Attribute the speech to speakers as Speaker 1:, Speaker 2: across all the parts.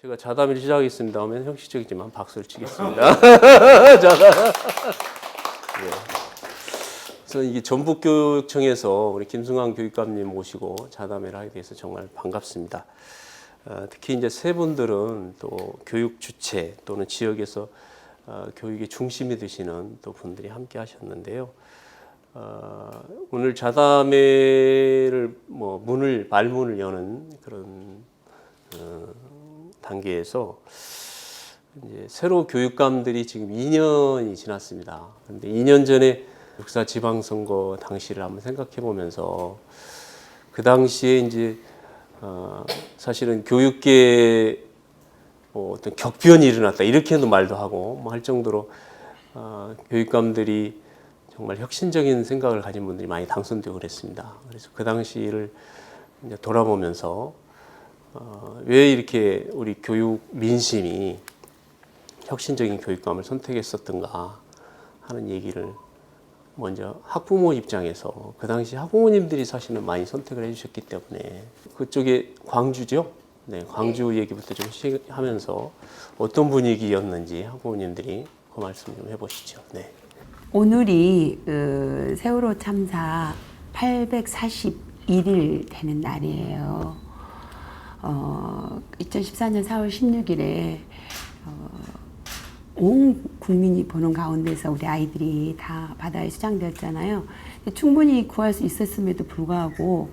Speaker 1: 제가 자담회를 시작하겠습니다 하면 형식적이지만 박수를 치겠습니다. 자담. 네. 그래서 이게 전북교육청에서 우리 김승환 교육감님 모시고 자담회를 하게 돼서 정말 반갑습니다. 특히 이제 세 분들은 또 교육 주체 또는 지역에서 교육의 중심이 되시는 또 분들이 함께 하셨는데요. 오늘 자담회를 말문을 여는 그런 단계에서 이제 새로 교육감들이 지금 2년이 지났습니다. 그런데 2년 전에 육사 지방선거 당시를 한번 생각해 보면서 그 당시에 이제 사실은 교육계에 어떤 격변이 일어났다 이렇게도 말도 하고 할 정도로 교육감들이 정말 혁신적인 생각을 가진 분들이 많이 당선되고 그랬습니다. 그래서 그 당시를 이제 돌아보면서 왜 이렇게 우리 교육 민심이 혁신적인 교육감을 선택했었던가 하는 얘기를 먼저 학부모 입장에서 그 당시 학부모님들이 사실은 많이 선택을 해주셨기 때문에 그쪽에 광주죠. 네, 광주 얘기부터 좀 시작하면서 어떤 분위기였는지 학부모님들이 그 말씀 좀 해보시죠. 네.
Speaker 2: 오늘이 세월호 참사 841일 되는 날이에요. 2014년 4월 16일에 온 국민이 보는 가운데서 우리 아이들이 다 바다에 수장되었잖아요. 충분히 구할 수 있었음에도 불구하고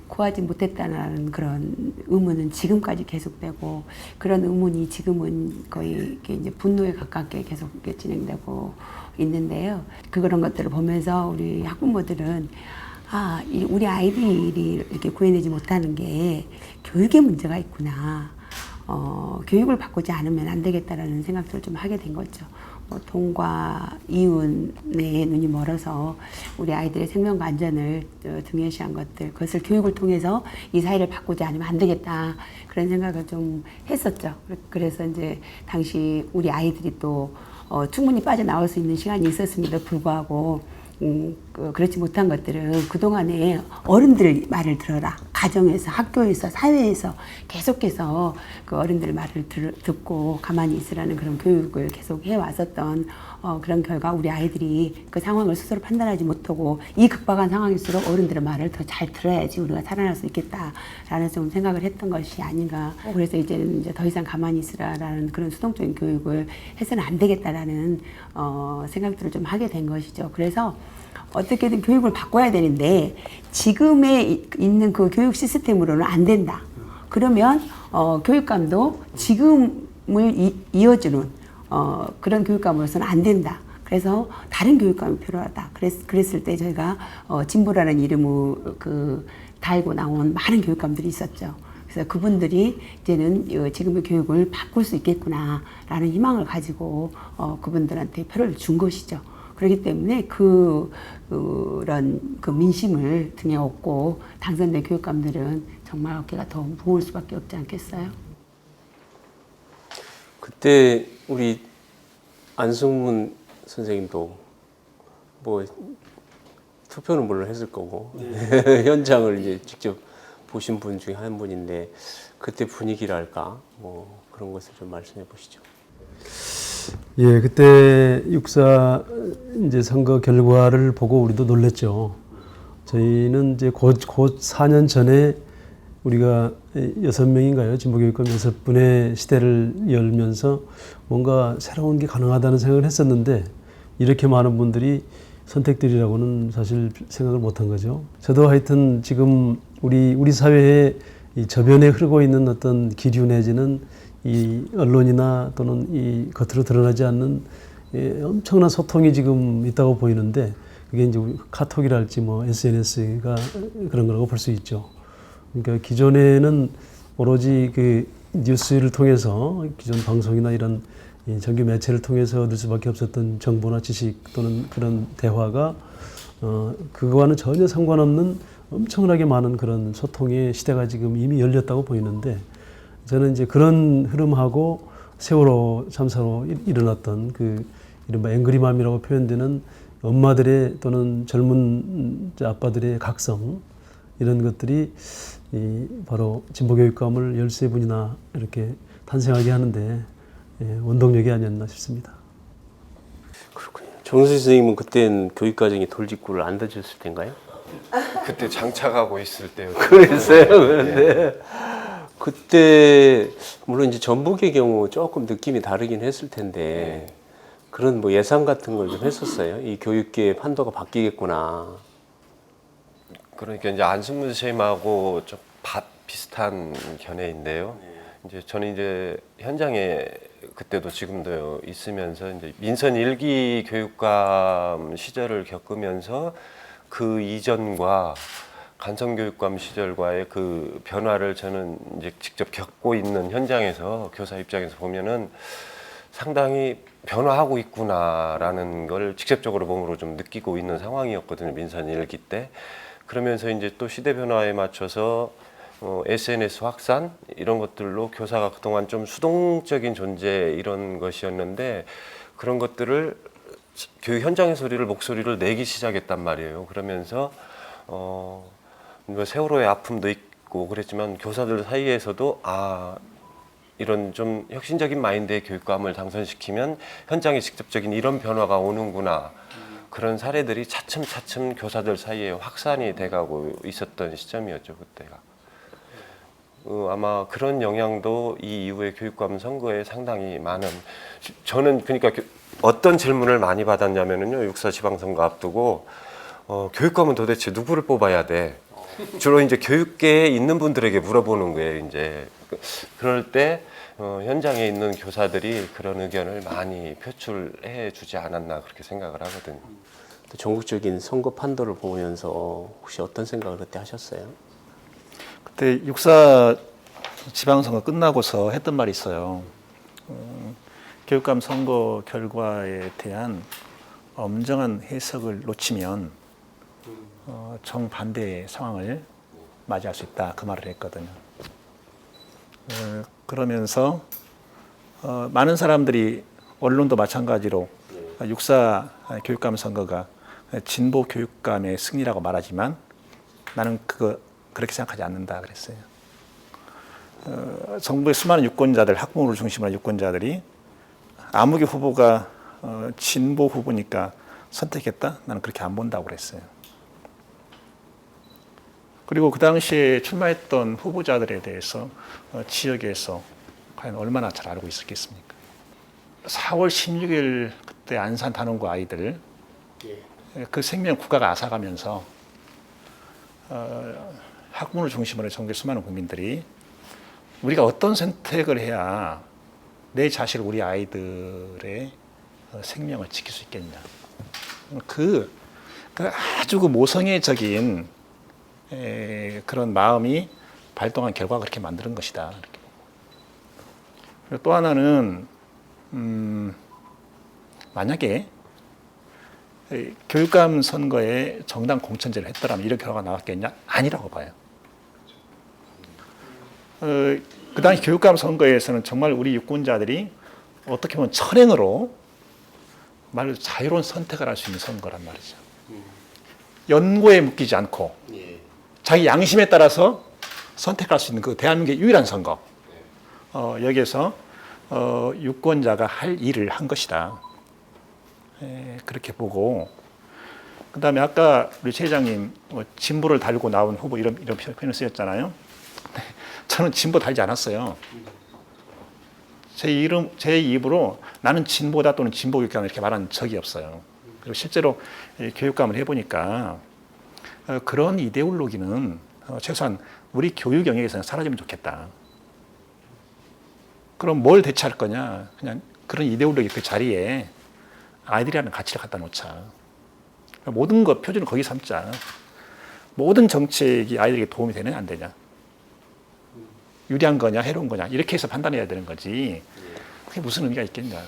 Speaker 2: 구하지 못했다는 그런 의문은 지금까지 계속되고, 그런 의문이 지금은 거의 이제 분노에 가깝게 계속 진행되고 있는데요. 그런 것들을 보면서 우리 학부모들은 우리 아이들이 이렇게 구해내지 못하는 게 교육에 문제가 있구나. 교육을 바꾸지 않으면 안 되겠다라는 생각들을 좀 하게 된 거죠. 돈과 이윤에 눈이 멀어서 우리 아이들의 생명과 안전을 등요시한 것들, 그것을 교육을 통해서 이 사회를 바꾸지 않으면 안 되겠다, 그런 생각을 좀 했었죠. 그래서 이제 당시 우리 아이들이 또 충분히 빠져나올 수 있는 시간이 있었음에도 불구하고 그렇지 못한 것들은 그동안에 어른들 말을 들어라, 가정에서, 학교에서, 사회에서 계속해서 그 어른들 말을 듣고 가만히 있으라는 그런 교육을 계속 해왔었던 그런 결과 우리 아이들이 그 상황을 스스로 판단하지 못하고 이 급박한 상황일수록 어른들의 말을 더 잘 들어야지 우리가 살아날 수 있겠다라는 좀 생각을 했던 것이 아닌가. 그래서 이제는 이제 더 이상 가만히 있으라라는 그런 수동적인 교육을 해서는 안 되겠다라는 생각들을 좀 하게 된 것이죠. 그래서 어떻게든 교육을 바꿔야 되는데 지금에 있는 그 교육 시스템으로는 안 된다. 그러면 교육감도 지금을 이어주는 그런 교육감으로서는 안 된다. 그래서 다른 교육감이 필요하다. 그랬을 때 저희가 진보라는 이름을 달고 나온 많은 교육감들이 있었죠. 그래서 그분들이 이제는 지금의 교육을 바꿀 수 있겠구나라는 희망을 가지고 그분들한테 표를 준 것이죠. 그렇기 때문에 그런 민심을 등에 업고 당선된 교육감들은 정말 어깨가 더 무거울 수밖에 없지 않겠어요?
Speaker 1: 그때 우리 안승문 선생님도 투표는 물론 했을 거고 현장을 이제 직접 보신 분 중에 한 분인데 그때 분위기랄까 그런 것을 좀 말씀해 보시죠.
Speaker 3: 예, 그때 육사 이제 선거 결과를 보고 우리도 놀랬죠. 저희는 이제 곧 4년 전에 우리가 6명인가요? 진보교육감 6분의 시대를 열면서 뭔가 새로운 게 가능하다는 생각을 했었는데 이렇게 많은 분들이 선택되리라고는 사실 생각을 못한 거죠. 저도 하여튼 지금 우리 사회에 이 저변에 흐르고 있는 어떤 기류 내지는 이 언론이나 또는 이 겉으로 드러나지 않는 엄청난 소통이 지금 있다고 보이는데 그게 이제 카톡이랄지 SNS가 그런 거라고 볼 수 있죠. 그러니까 기존에는 오로지 그 뉴스를 통해서 기존 방송이나 이런 정규 매체를 통해서 얻을 수밖에 없었던 정보나 지식 또는 그런 대화가 그거와는 전혀 상관없는 엄청나게 많은 그런 소통의 시대가 지금 이미 열렸다고 보이는데 저는 이제 그런 흐름하고 세월호 참사로 일어났던 그 이른바 앵그리맘이라고 표현되는 엄마들의 또는 젊은 아빠들의 각성, 이런 것들이 바로 진보교육감을 13분이나 이렇게 탄생하게 하는데 원동력이 아니었나 싶습니다.
Speaker 1: 그렇군요. 정수 선생님은 그땐 교육과정이 돌직구를 안 던졌을 텐가요?
Speaker 4: 그때 장착하고 있을 때요.
Speaker 1: 그랬어요. 그런데 그때 물론 이제 전북의 경우 조금 느낌이 다르긴 했을 텐데 그런 뭐 예상 같은 걸 좀 했었어요. 이 교육계의 판도가 바뀌겠구나.
Speaker 4: 그러니까 이제 안승문 선생님하고 좀 비슷한 견해인데요. 이제 저는 이제 현장에 그때도 지금도 있으면서 이제 민선 1기 교육감 시절을 겪으면서 그 이전과 간성교육감 시절과의 그 변화를 저는 이제 직접 겪고 있는 현장에서 교사 입장에서 보면은 상당히 변화하고 있구나라는 걸 직접적으로 몸으로 좀 느끼고 있는 상황이었거든요. 민선 1기 때. 그러면서 이제 또 시대 변화에 맞춰서 SNS 확산 이런 것들로 교사가 그동안 좀 수동적인 존재 이런 것이었는데 그런 것들을 교육 현장의 목소리를 내기 시작했단 말이에요. 그러면서 뭐 세월호의 아픔도 있고 그랬지만 교사들 사이에서도 이런 좀 혁신적인 마인드의 교육감을 당선시키면 현장에 직접적인 이런 변화가 오는구나. 그런 사례들이 차츰차츰 교사들 사이에 확산이 돼가고 있었던 시점이었죠, 그때가. 아마 그런 영향도 이 이후의 교육감 선거에 상당히 많은. 저는 그러니까 어떤 질문을 많이 받았냐면요, 육사 지방선거 앞두고 교육감은 도대체 누구를 뽑아야 돼? 주로 이제 교육계에 있는 분들에게 물어보는 거예요, 이제. 그럴 때 현장에 있는 교사들이 그런 의견을 많이 표출해 주지 않았나 그렇게 생각을 하거든요.
Speaker 1: 또 전국적인 선거 판도를 보면서 혹시 어떤 생각을 그때 하셨어요?
Speaker 5: 그때 육사 지방선거 끝나고서 했던 말이 있어요. 교육감 선거 결과에 대한 엄정한 해석을 놓치면 정반대의 상황을 맞이할 수 있다. 그 말을 했거든요. 그러면서 많은 사람들이 언론도 마찬가지로 육사 교육감 선거가 진보 교육감의 승리라고 말하지만 나는 그렇게 생각하지 않는다 그랬어요. 정부의 수많은 유권자들, 학부모를 중심으로 한 유권자들이 아무개 후보가 진보 후보니까 선택했다? 나는 그렇게 안 본다고 그랬어요. 그리고 그 당시에 출마했던 후보자들에 대해서 지역에서 과연 얼마나 잘 알고 있었겠습니까? 4월 16일 그때 안산 단원고 아이들 그 생명 국가가 앗아가면서 학부모를 중심으로 전국의 수많은 국민들이 우리가 어떤 선택을 해야 내 자식 우리 아이들의 생명을 지킬 수 있겠냐. 그 아주 모성애적인 그런 마음이 발동한 결과가 그렇게 만드는 것이다. 그리고 또 하나는 만약에 교육감 선거에 정당 공천제를 했더라면 이런 결과가 나왔겠냐? 아니라고 봐요. 그 당시 교육감 선거에서는 정말 우리 유권자들이 어떻게 보면 천행으로 말 자유로운 선택을 할 수 있는 선거란 말이죠. 연고에 묶이지 않고 자기 양심에 따라서 선택할 수 있는 그 대한민국의 유일한 선거. 여기에서 유권자가 할 일을 한 것이다. 그렇게 보고 그다음에 아까 우리 최 회장님 진보를 달고 나온 후보 이런 표현을 쓰였잖아요. 저는 진보 달지 않았어요. 제 입으로 나는 진보다 또는 진보 교육감 이렇게 말한 적이 없어요. 그리고 실제로 교육감을 해보니까 그런 이데올로기는 최소한 우리 교육 영역에서는 사라지면 좋겠다. 그럼 뭘 대체할 거냐? 그냥 그런 이데올로기 그 자리에 아이들이라는 가치를 갖다 놓자. 모든 것 표준을 거기 삼자. 모든 정책이 아이들에게 도움이 되느냐 안 되냐. 유리한 거냐 해로운 거냐 이렇게 해서 판단해야 되는 거지. 그게 무슨 의미가 있겠냐.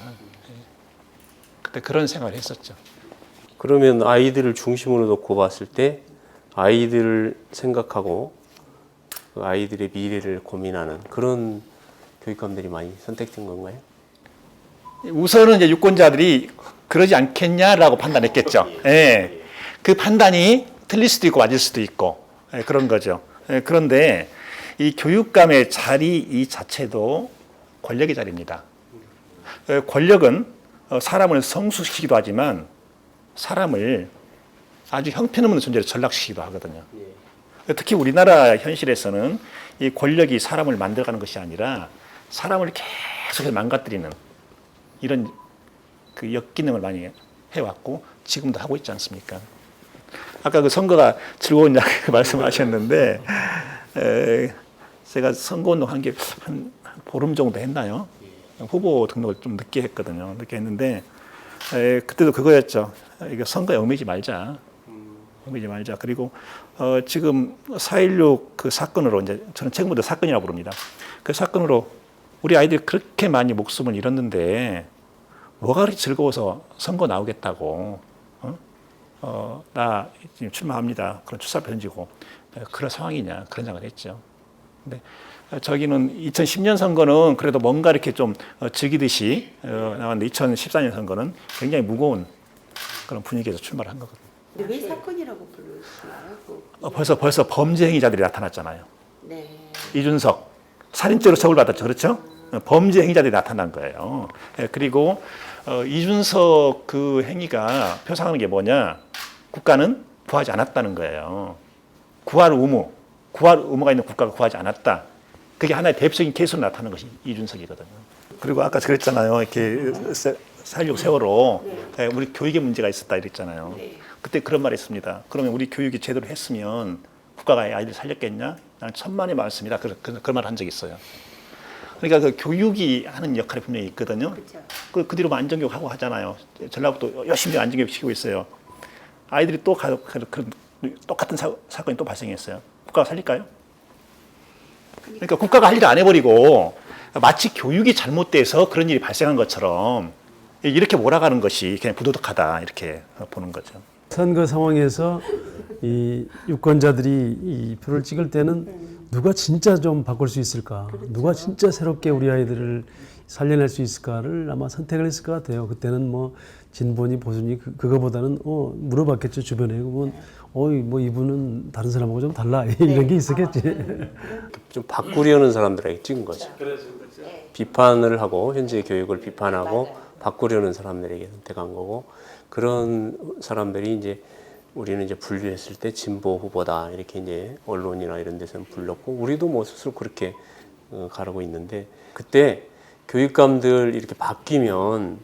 Speaker 5: 그때 그런 생각을 했었죠.
Speaker 1: 그러면 아이들을 중심으로 놓고 봤을 때 아이들을 생각하고 그 아이들의 미래를 고민하는 그런 교육감들이 많이 선택된 건가요?
Speaker 5: 우선은 이제 유권자들이 그러지 않겠냐라고 판단했겠죠. 예. 그 판단이 틀릴 수도 있고 맞을 수도 있고 그런 거죠. 그런데 이 교육감의 자리 이 자체도 권력의 자리입니다. 권력은 사람을 성숙시키기도 하지만 사람을 아주 형편없는 존재로 전락시키기도 하거든요. 특히 우리나라 현실에서는 이 권력이 사람을 만들어가는 것이 아니라 사람을 계속 망가뜨리는 이런 그 역기능을 많이 해왔고 지금도 하고 있지 않습니까? 아까 그 선거가 즐거웠냐 그 말씀하셨는데 제가 선거운동 한 게 한 보름 정도 했나요? 후보 등록을 좀 늦게 했거든요. 늦게 했는데 그때도 그거였죠. 이거 선거에 얽매이지 말자. 얽매이지 말자. 그리고 지금 4.16 그 사건으로 이제 저는 책무도 사건이라고 부릅니다. 그 사건으로 우리 아이들이 그렇게 많이 목숨을 잃었는데 뭐가 그렇게 즐거워서 선거 나오겠다고 나 지금 출마합니다. 그런 출사표 던지고 그런 상황이냐 그런 생각을 했죠. 근데 저기는 2010년 선거는 그래도 뭔가 이렇게 좀 즐기듯이 나왔는데 2014년 선거는 굉장히 무거운 그런 분위기에서 출마를 한 거거든요.
Speaker 2: 근데 왜 사건이라고 부르시나요?
Speaker 5: 벌써 범죄 행위자들이 나타났잖아요.
Speaker 2: 네.
Speaker 5: 이준석 살인죄로 처벌받았죠, 그렇죠? 범죄 행위자들이 나타난 거예요. 그리고 이준석 그 행위가 표상하는 게 뭐냐? 국가는 구하지 않았다는 거예요. 구할 의무가 있는 국가가 구하지 않았다. 그게 하나의 대표적인 케이스로 나타나는 것이 이준석이거든요. 그리고 아까 그랬잖아요. 이렇게 4.16 세월호 우리 교육에 문제가 있었다 이랬잖아요.
Speaker 2: 네.
Speaker 5: 그때 그런 말 했습니다. 그러면 우리 교육이 제대로 했으면 국가가 아이들 살렸겠냐? 나는 천만의 말씀이다. 그런 말 한 적이 있어요. 그러니까 그 교육이 하는 역할이 분명히 있거든요.
Speaker 2: 그렇죠.
Speaker 5: 그 뒤로 안전교육 하고 하잖아요. 전라북도 열심히 안전교육 시키고 있어요. 아이들이 또 그런 똑같은 사건이 또 발생했어요. 국가가 살릴까요? 그러니까 국가가 할 일을 안 해버리고 마치 교육이 잘못돼서 그런 일이 발생한 것처럼 이렇게 몰아가는 것이 그냥 부도덕하다 이렇게 보는 거죠.
Speaker 3: 선거 상황에서 이 유권자들이 이 표를 찍을 때는 누가 진짜 좀 바꿀 수 있을까, 누가 진짜 새롭게 우리 아이들을 살려낼 수 있을까를 아마 선택을 했을 것 같아요. 그때는 뭐 진보니 보수니 그거보다는 물어봤겠죠 주변에. 그러면 뭐 이분은 다른 사람하고 좀 달라 이런 게 있었겠지.
Speaker 1: 좀 바꾸려는 사람들에게 찍은 거죠. 비판을 하고 현재 교육을 비판하고 바꾸려는 사람들에게 선택한 거고, 그런 사람들이 이제 우리는 이제 분류했을 때 진보 후보다 이렇게 이제 언론이나 이런 데서는 불렀고, 우리도 뭐 스스로 그렇게 가르고 있는데, 그때 교육감들 이렇게 바뀌면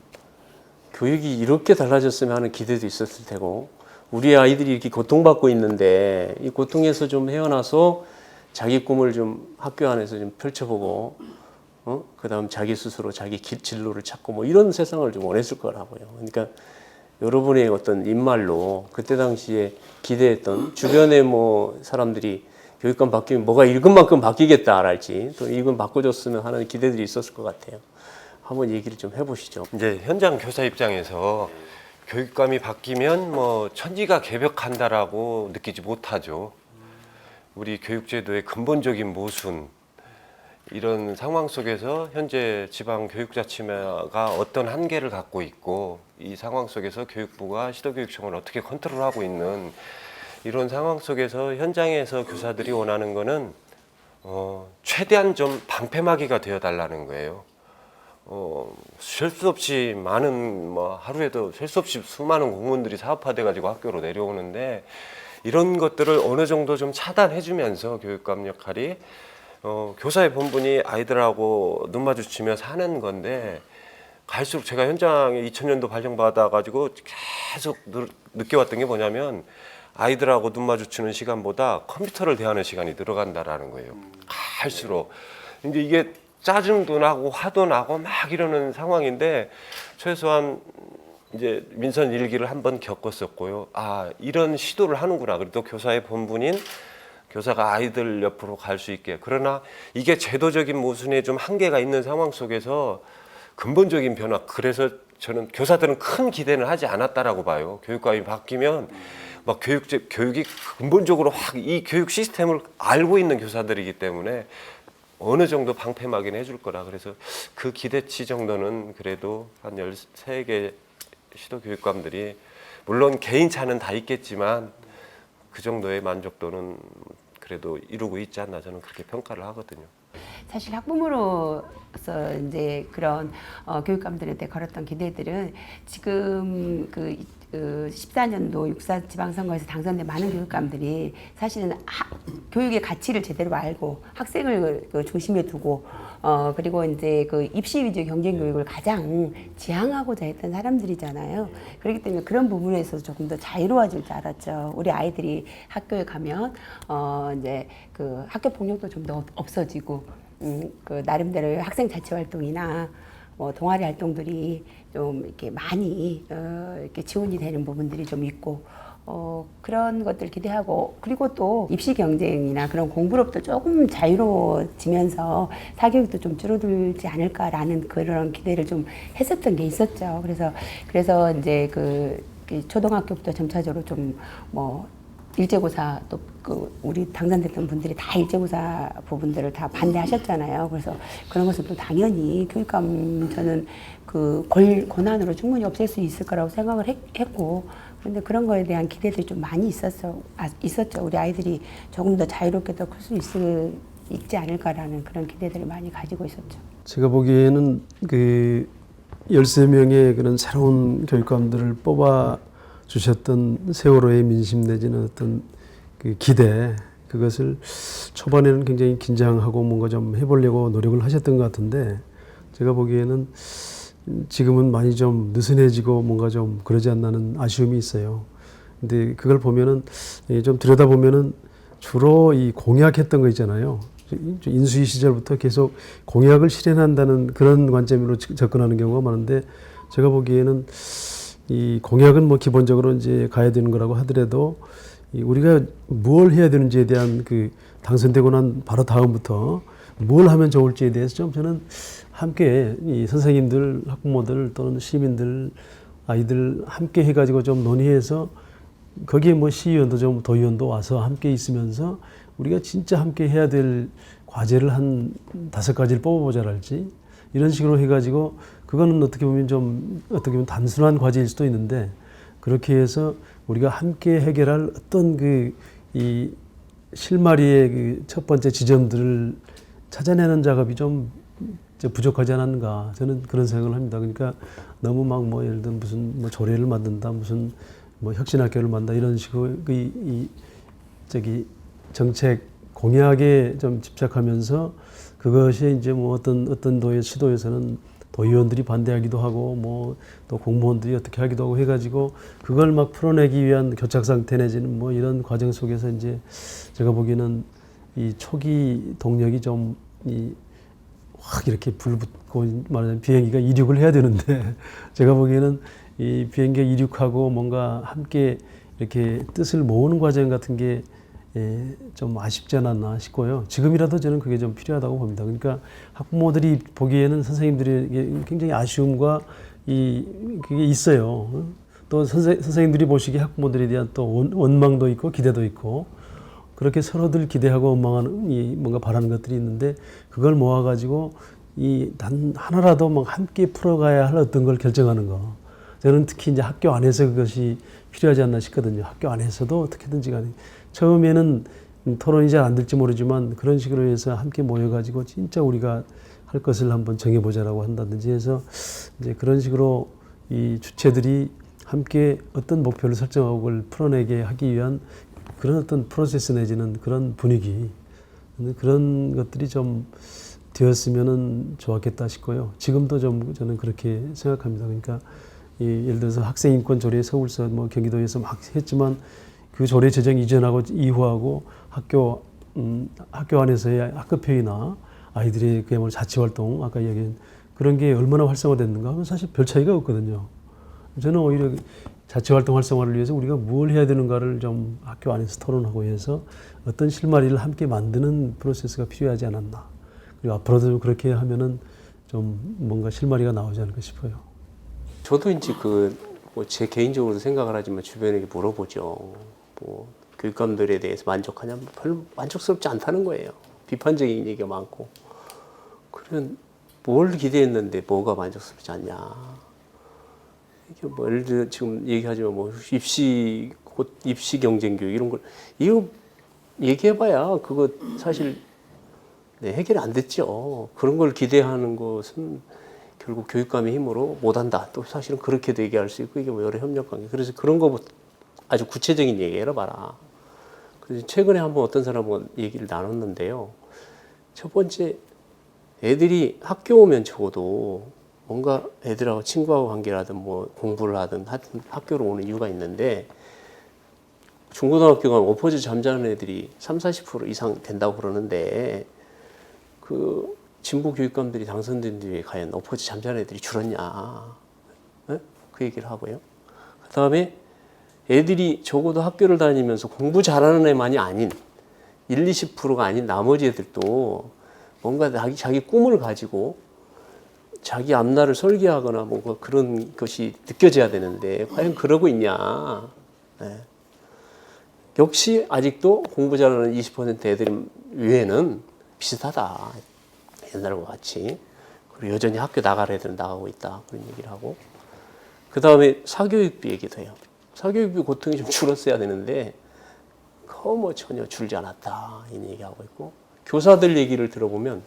Speaker 1: 교육이 이렇게 달라졌으면 하는 기대도 있었을 테고, 우리 아이들이 이렇게 고통받고 있는데 이 고통에서 좀 헤어나서 자기 꿈을 좀 학교 안에서 좀 펼쳐보고, 그다음 자기 스스로 자기 진로를 찾고 뭐 이런 세상을 좀 원했을 거라고요. 그러니까 여러분의 어떤 입말로 그때 당시에 기대했던 주변의 뭐 사람들이 교육감 바뀌면 뭐가 읽은 만큼 바뀌겠다랄지 또 이건 바꿔줬으면 하는 기대들이 있었을 것 같아요. 한번 얘기를 좀 해보시죠.
Speaker 4: 이제 현장 교사 입장에서 교육감이 바뀌면 뭐 천지가 개벽한다라고 느끼지 못하죠. 우리 교육제도의 근본적인 모순, 이런 상황 속에서 현재 지방 교육자치마가 어떤 한계를 갖고 있고, 이 상황 속에서 교육부가 시도교육청을 어떻게 컨트롤하고 있는 이런 상황 속에서 현장에서 교사들이 원하는 거는 최대한 좀 방패막이가 되어 달라는 거예요. 셀 수 없이 많은 뭐 하루에도 셀 수 없이 수많은 공무원들이 사업화돼 가지고 학교로 내려오는데, 이런 것들을 어느 정도 좀 차단해 주면서 교육감 역할이 교사의 본분이 아이들하고 눈 마주치며 사는 건데, 갈수록 제가 현장에 2000년도 발령받아 가지고 계속 느껴왔던 게 뭐냐면, 아이들하고 눈 마주치는 시간보다 컴퓨터를 대하는 시간이 늘어간다라는 거예요. 갈수록 이제 이게 짜증도 나고 화도 나고 막 이러는 상황인데, 최소한 이제 민선 일기를 한번 겪었었고요. 아, 이런 시도를 하는구나. 그래도 교사의 본분인 교사가 아이들 옆으로 갈 수 있게. 그러나 이게 제도적인 모순에 좀 한계가 있는 상황 속에서 근본적인 변화. 그래서 저는 교사들은 큰 기대는 하지 않았다라고 봐요. 교육감이 바뀌면 막 교육이 근본적으로 확 이 교육 시스템을 알고 있는 교사들이기 때문에 어느 정도 방패막이는 해줄 거라. 그래서 그 기대치 정도는 그래도 한 13개 시도교육감들이, 물론 개인차는 다 있겠지만 그 정도의 만족도는 그래도 이루고 있지 않나 저는 그렇게 평가를 하거든요.
Speaker 2: 사실 학부모로서 이제 그런 교육감들한테 걸었던 기대들은 지금 그 14년도 육사 지방선거에서 당선된 많은 교육감들이 사실은 교육의 가치를 제대로 알고 학생을 그 중심에 두고 그리고 이제 그 입시 위주 경쟁 교육을 가장 지향하고자 했던 사람들이잖아요. 그렇기 때문에 그런 부분에서 조금 더 자유로워질 줄 알았죠. 우리 아이들이 학교에 가면 이제 그 학교 폭력도 좀 더 없어지고 그 나름대로의 학생 자치 활동이나 뭐 동아리 활동들이 좀 이렇게 많이 이렇게 지원이 되는 부분들이 좀 있고 그런 것들 기대하고 그리고 또 입시 경쟁이나 그런 공부력도 조금 자유로워지면서 사교육도 좀 줄어들지 않을까라는 그런 기대를 좀 했었던 게 있었죠. 그래서 이제 그 초등학교부터 점차적으로 좀 뭐 일제고사 또 그 우리 당선됐던 분들이 다 일제고사 부분들을 다 반대하셨잖아요. 그래서 그런 것은 또 당연히 교육감 저는 그 권한으로 충분히 없앨 수 있을 거라고 생각을 했고 그런데 그런 거에 대한 기대들이 좀 많이 있었죠. 우리 아이들이 조금 더 자유롭게 더 클 수 있지 않을까라는 그런 기대들을 많이 가지고 있었죠.
Speaker 3: 제가 보기에는 그 13명의 그런 새로운 교육감들을 뽑아 주셨던 세월호의 민심 내지는 어떤 그 기대 그것을 초반에는 굉장히 긴장하고 뭔가 좀 해보려고 노력을 하셨던 것 같은데 제가 보기에는 지금은 많이 좀 느슨해지고 뭔가 좀 그러지 않나는 아쉬움이 있어요. 근데 그걸 보면은 좀 들여다보면은 주로 이 공약했던 거 있잖아요. 인수위 시절부터 계속 공약을 실현한다는 그런 관점으로 접근하는 경우가 많은데 제가 보기에는 이 공약은 뭐 기본적으로 이제 가야 되는 거라고 하더라도 우리가 뭘 해야 되는지에 대한 그 당선되고 난 바로 다음부터 뭘 하면 좋을지에 대해서 좀 저는 함께 이 선생님들, 학부모들 또는 시민들, 아이들 함께 해가지고 좀 논의해서 거기에 뭐 시의원도 좀 도의원도 와서 함께 있으면서 우리가 진짜 함께 해야 될 과제를 한 5가지를 뽑아보자랄지 이런 식으로 해가지고 그거는 어떻게 보면 단순한 과제일 수도 있는데 그렇게 해서 우리가 함께 해결할 어떤 이 실마리의 그 첫 번째 지점들을 찾아내는 작업이 좀 부족하지 않았는가 저는 그런 생각을 합니다. 그러니까 너무 막 뭐 예를 들면 무슨 뭐 조례를 만든다 무슨 뭐 혁신학교를 만든다 이런 식으로 정책 공약에 좀 집착하면서 그것이 이제 뭐 어떤 도의 시도에서는 도의원들이 반대하기도 하고 뭐 또 공무원들이 어떻게 하기도 하고 해가지고 그걸 막 풀어내기 위한 교착 상태 내지는 뭐 이런 과정 속에서 이제 제가 보기에는 이 초기 동력이 좀 확 이렇게 불 붙고 말하자면 비행기가 이륙을 해야 되는데 제가 보기에는 이 비행기가 이륙하고 뭔가 함께 이렇게 뜻을 모으는 과정 같은 게 좀 아쉽지 않았나 싶고요. 지금이라도 저는 그게 좀 필요하다고 봅니다. 그러니까 학부모들이 보기에는 선생님들이 굉장히 아쉬움과 그게 있어요. 또 선생님들이 보시기에 학부모들에 대한 또 원망도 있고 기대도 있고 그렇게 서로들 기대하고 원망하는 뭔가 바라는 것들이 있는데 그걸 모아가지고 단 하나라도 막 함께 풀어가야 할 어떤 걸 결정하는 거. 저는 특히 이제 학교 안에서 그것이 필요하지 않나 싶거든요. 학교 안에서도 어떻게든지 간에 처음에는 토론이 잘 안 될지 모르지만 그런 식으로 해서 함께 모여가지고 진짜 우리가 할 것을 한번 정해보자라고 한다든지 해서 이제 그런 식으로 이 주체들이 함께 어떤 목표를 설정하고 그걸 풀어내게 하기 위한 그런 어떤 프로세스 내지는 그런 분위기 그런 것들이 좀 되었으면은 좋았겠다 싶고요. 지금도 좀 저는 그렇게 생각합니다. 그러니까 예를 들어서 학생인권 조례 서울서 뭐 경기도에서 막 했지만 그 조례 제정 이전하고 이후하고 학교 안에서의 학급회의나 아이들의 그야말로 자치활동 아까 얘기한 그런 게 얼마나 활성화됐는가 하면 사실 별 차이가 없거든요. 저는 오히려 자치활동 활성화를 위해서 우리가 뭘 해야 되는가를 좀 학교 안에서 토론하고 해서 어떤 실마리를 함께 만드는 프로세스가 필요하지 않았나. 그리고 앞으로도 그렇게 하면은 좀 뭔가 실마리가 나오지 않을까 싶어요.
Speaker 1: 저도 이제 뭐 제 개인적으로 생각을 하지만 주변에 물어보죠. 뭐 교육감들에 대해서 만족하냐면 별로 만족스럽지 않다는 거예요. 비판적인 얘기가 많고. 그런 뭘 기대했는데 뭐가 만족스럽지 않냐. 이게 뭐 예를 들어 지금 얘기하지만 뭐 입시 곧 입시 경쟁 교육 이런 걸 이거 얘기해봐야 그거 사실 네, 해결이 안 됐죠. 그런 걸 기대하는 것은 결국 교육감의 힘으로 못한다. 또 사실은 그렇게도 얘기할 수 있고 이게 뭐 여러 협력관계. 그래서 그런 거 아주 구체적인 얘기해라 봐라. 그래서 최근에 한번 어떤 사람은 얘기를 나눴는데요. 첫 번째 애들이 학교 오면 적어도 뭔가 애들하고 친구하고 관계라든 뭐 공부를 하든 하여튼 학교로 오는 이유가 있는데 중고등학교 가면 엎어져 잠자는 애들이 30-40% 이상 된다고 그러는데 그 진보 교육감들이 당선된 뒤에 과연 엎어져 잠자는 애들이 줄었냐? 네? 그 얘기를 하고요. 그 다음에 애들이 적어도 학교를 다니면서 공부 잘하는 애만이 아닌 20%가 아닌 나머지 애들도 뭔가 자기 꿈을 가지고 자기 앞날을 설계하거나 뭔가 그런 것이 느껴져야 되는데 과연 그러고 있냐? 네. 역시 아직도 공부 잘하는 20% 애들 외에는 비슷하다. 옛날과 같이. 그리고 여전히 학교 나갈 애들은 나가고 있다. 그런 얘기를 하고. 그 다음에 사교육비 얘기도 해요. 사교육비 고통이 좀 줄었어야 되는데 그거 뭐 전혀 줄지 않았다. 이런 얘기하고 있고. 교사들 얘기를 들어보면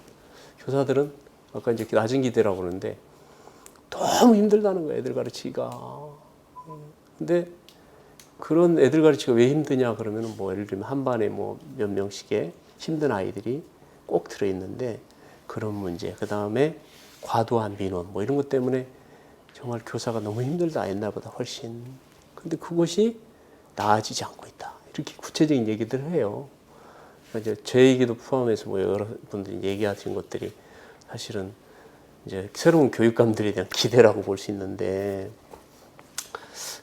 Speaker 1: 교사들은 아까 이제 낮은 기대라고 그러는데 너무 힘들다는 거예요. 애들 가르치기가. 근데 그런 애들 가르치기가 왜 힘드냐 그러면은 뭐 예를 들면 한 반에 뭐 몇 명씩의 힘든 아이들이 꼭 들어있는데 그런 문제, 그 다음에 과도한 민원 뭐 이런 것 때문에 정말 교사가 너무 힘들다 옛날보다 훨씬. 근데 그것이 나아지지 않고 있다. 이렇게 구체적인 얘기들을 해요. 그러니까 이제 제 얘기도 포함해서 뭐 여러분들이 얘기하신 것들이 사실은 이제 새로운 교육감들에 대한 기대라고 볼 수 있는데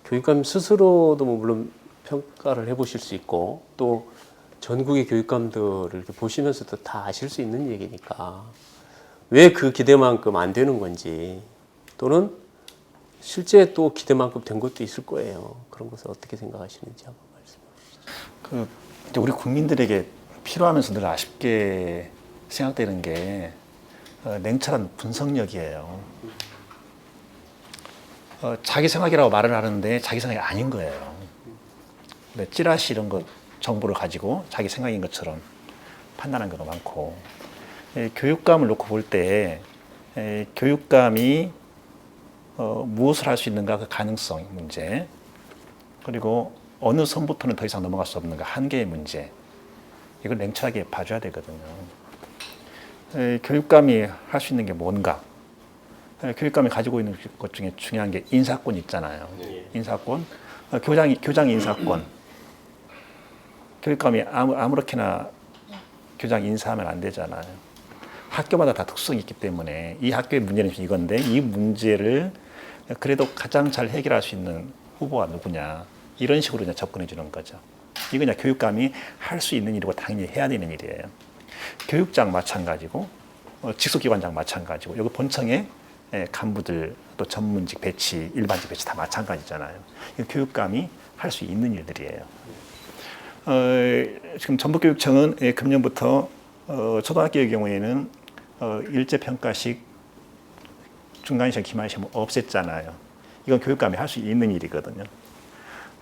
Speaker 1: 교육감 스스로도 뭐 물론 평가를 해보실 수 있고 또 전국의 교육감들을 이렇게 보시면서도 다 아실 수 있는 얘기니까 왜 그 기대만큼 안 되는 건지 또는 실제 또 기대만큼 된 것도 있을 거예요. 그런 것을 어떻게 생각하시는지 한번 말씀해 주시죠.
Speaker 5: 우리 국민들에게 필요하면서 늘 아쉽게 생각되는 게 냉철한 분석력이에요. 자기 생각이라고 말을 하는데 자기 생각이 아닌 거예요. 찌라시 이런 거 정보를 가지고 자기 생각인 것처럼 판단하는 경우가 많고 교육감을 놓고 볼 때 교육감이 무엇을 할 수 있는가 그 가능성 문제 그리고 어느 선부터는 더 이상 넘어갈 수 없는가 한계의 문제 이걸 냉철하게 봐줘야 되거든요. 교육감이 할 수 있는 게 뭔가 교육감이 가지고 있는 것 중에 중요한 게 인사권 있잖아요. 인사권, 교장 인사권. 교육감이 아무렇게나 교장 인사하면 안 되잖아요. 학교마다 다 특성이 있기 때문에 이 학교의 문제는 이건데 이 문제를 그래도 가장 잘 해결할 수 있는 후보가 누구냐 이런 식으로 이제 접근해 주는 거죠. 이건 그냥 교육감이 할 수 있는 일이고 당연히 해야 되는 일이에요. 교육장 마찬가지고 직속기관장 마찬가지고 여기 본청의 간부들 또 전문직 배치, 일반직 배치 다 마찬가지잖아요. 이건 교육감이 할 수 있는 일들이에요. 지금 전북교육청은 금년부터 초등학교의 경우에는 일제평가식 중간시험, 기말시험 없앴잖아요. 이건 교육감이 할 수 있는 일이거든요.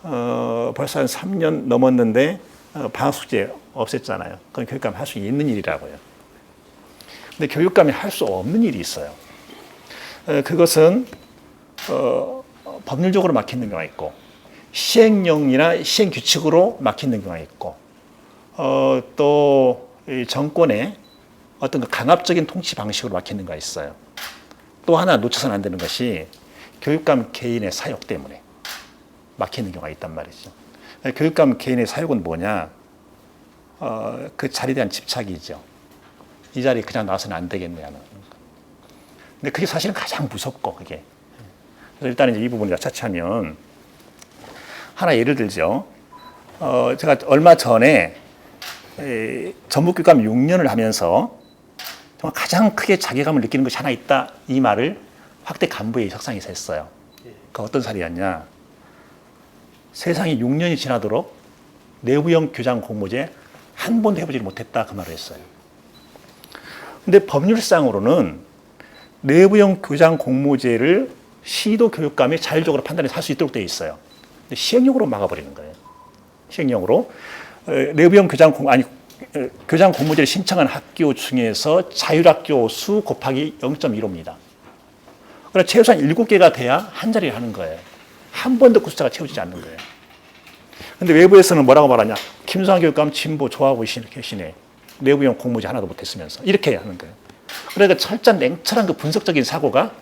Speaker 5: 벌써 한 3년 넘었는데 방학숙제 없앴잖아요. 그건 교육감이 할 수 있는 일이라고요. 근데 교육감이 할 수 없는 일이 있어요. 그것은 법률적으로 막히는 경우가 있고 시행령이나 시행규칙으로 막히는 경우가 있고 또 정권의 어떤 강압적인 통치 방식으로 막히는 경우가 있어요. 또 하나 놓쳐서는 안 되는 것이 교육감 개인의 사욕 때문에 막히는 경우가 있단 말이죠. 교육감 개인의 사욕은 뭐냐? 그 자리에 대한 집착이죠. 이 자리에 그냥 나와서는 안 되겠네 하는. 근데 그게 사실은 가장 무섭고 그게. 그래서 일단 이제 이 부분을 차치하면 하나 예를 들죠. 제가 얼마 전에 전북교육감 6년을 하면서 정말 가장 크게 자괴감을 느끼는 것이 하나 있다. 이 말을 확대 간부회의 협상에서 했어요. 그 어떤 사례였냐? 세상이 6년이 지나도록 내부형 교장 공모제 한 번도 해보지 못했다. 그 말을 했어요. 근데 법률상으로는 내부형 교장 공모제를 시도 교육감이 자율적으로 판단해서 할 수 있도록 되어 있어요. 근데 시행령으로 막아버리는 거예요. 시행령으로 내부형 교장 공모제를 신청한 학교 중에서 자율학교 수 곱하기 0.15입니다. 그러나 최소한 7개가 돼야 한 자리를 하는 거예요. 한 번도 그 숫자가 채워지지 않는 거예요. 근데 외부에서는 뭐라고 말하냐? 김수환 교육감 진보 좋아하고 계시네. 내부형 공모제 하나도 못했으면서 이렇게 하는 거예요. 그러니까 철저한 냉철한 그 분석적인 사고가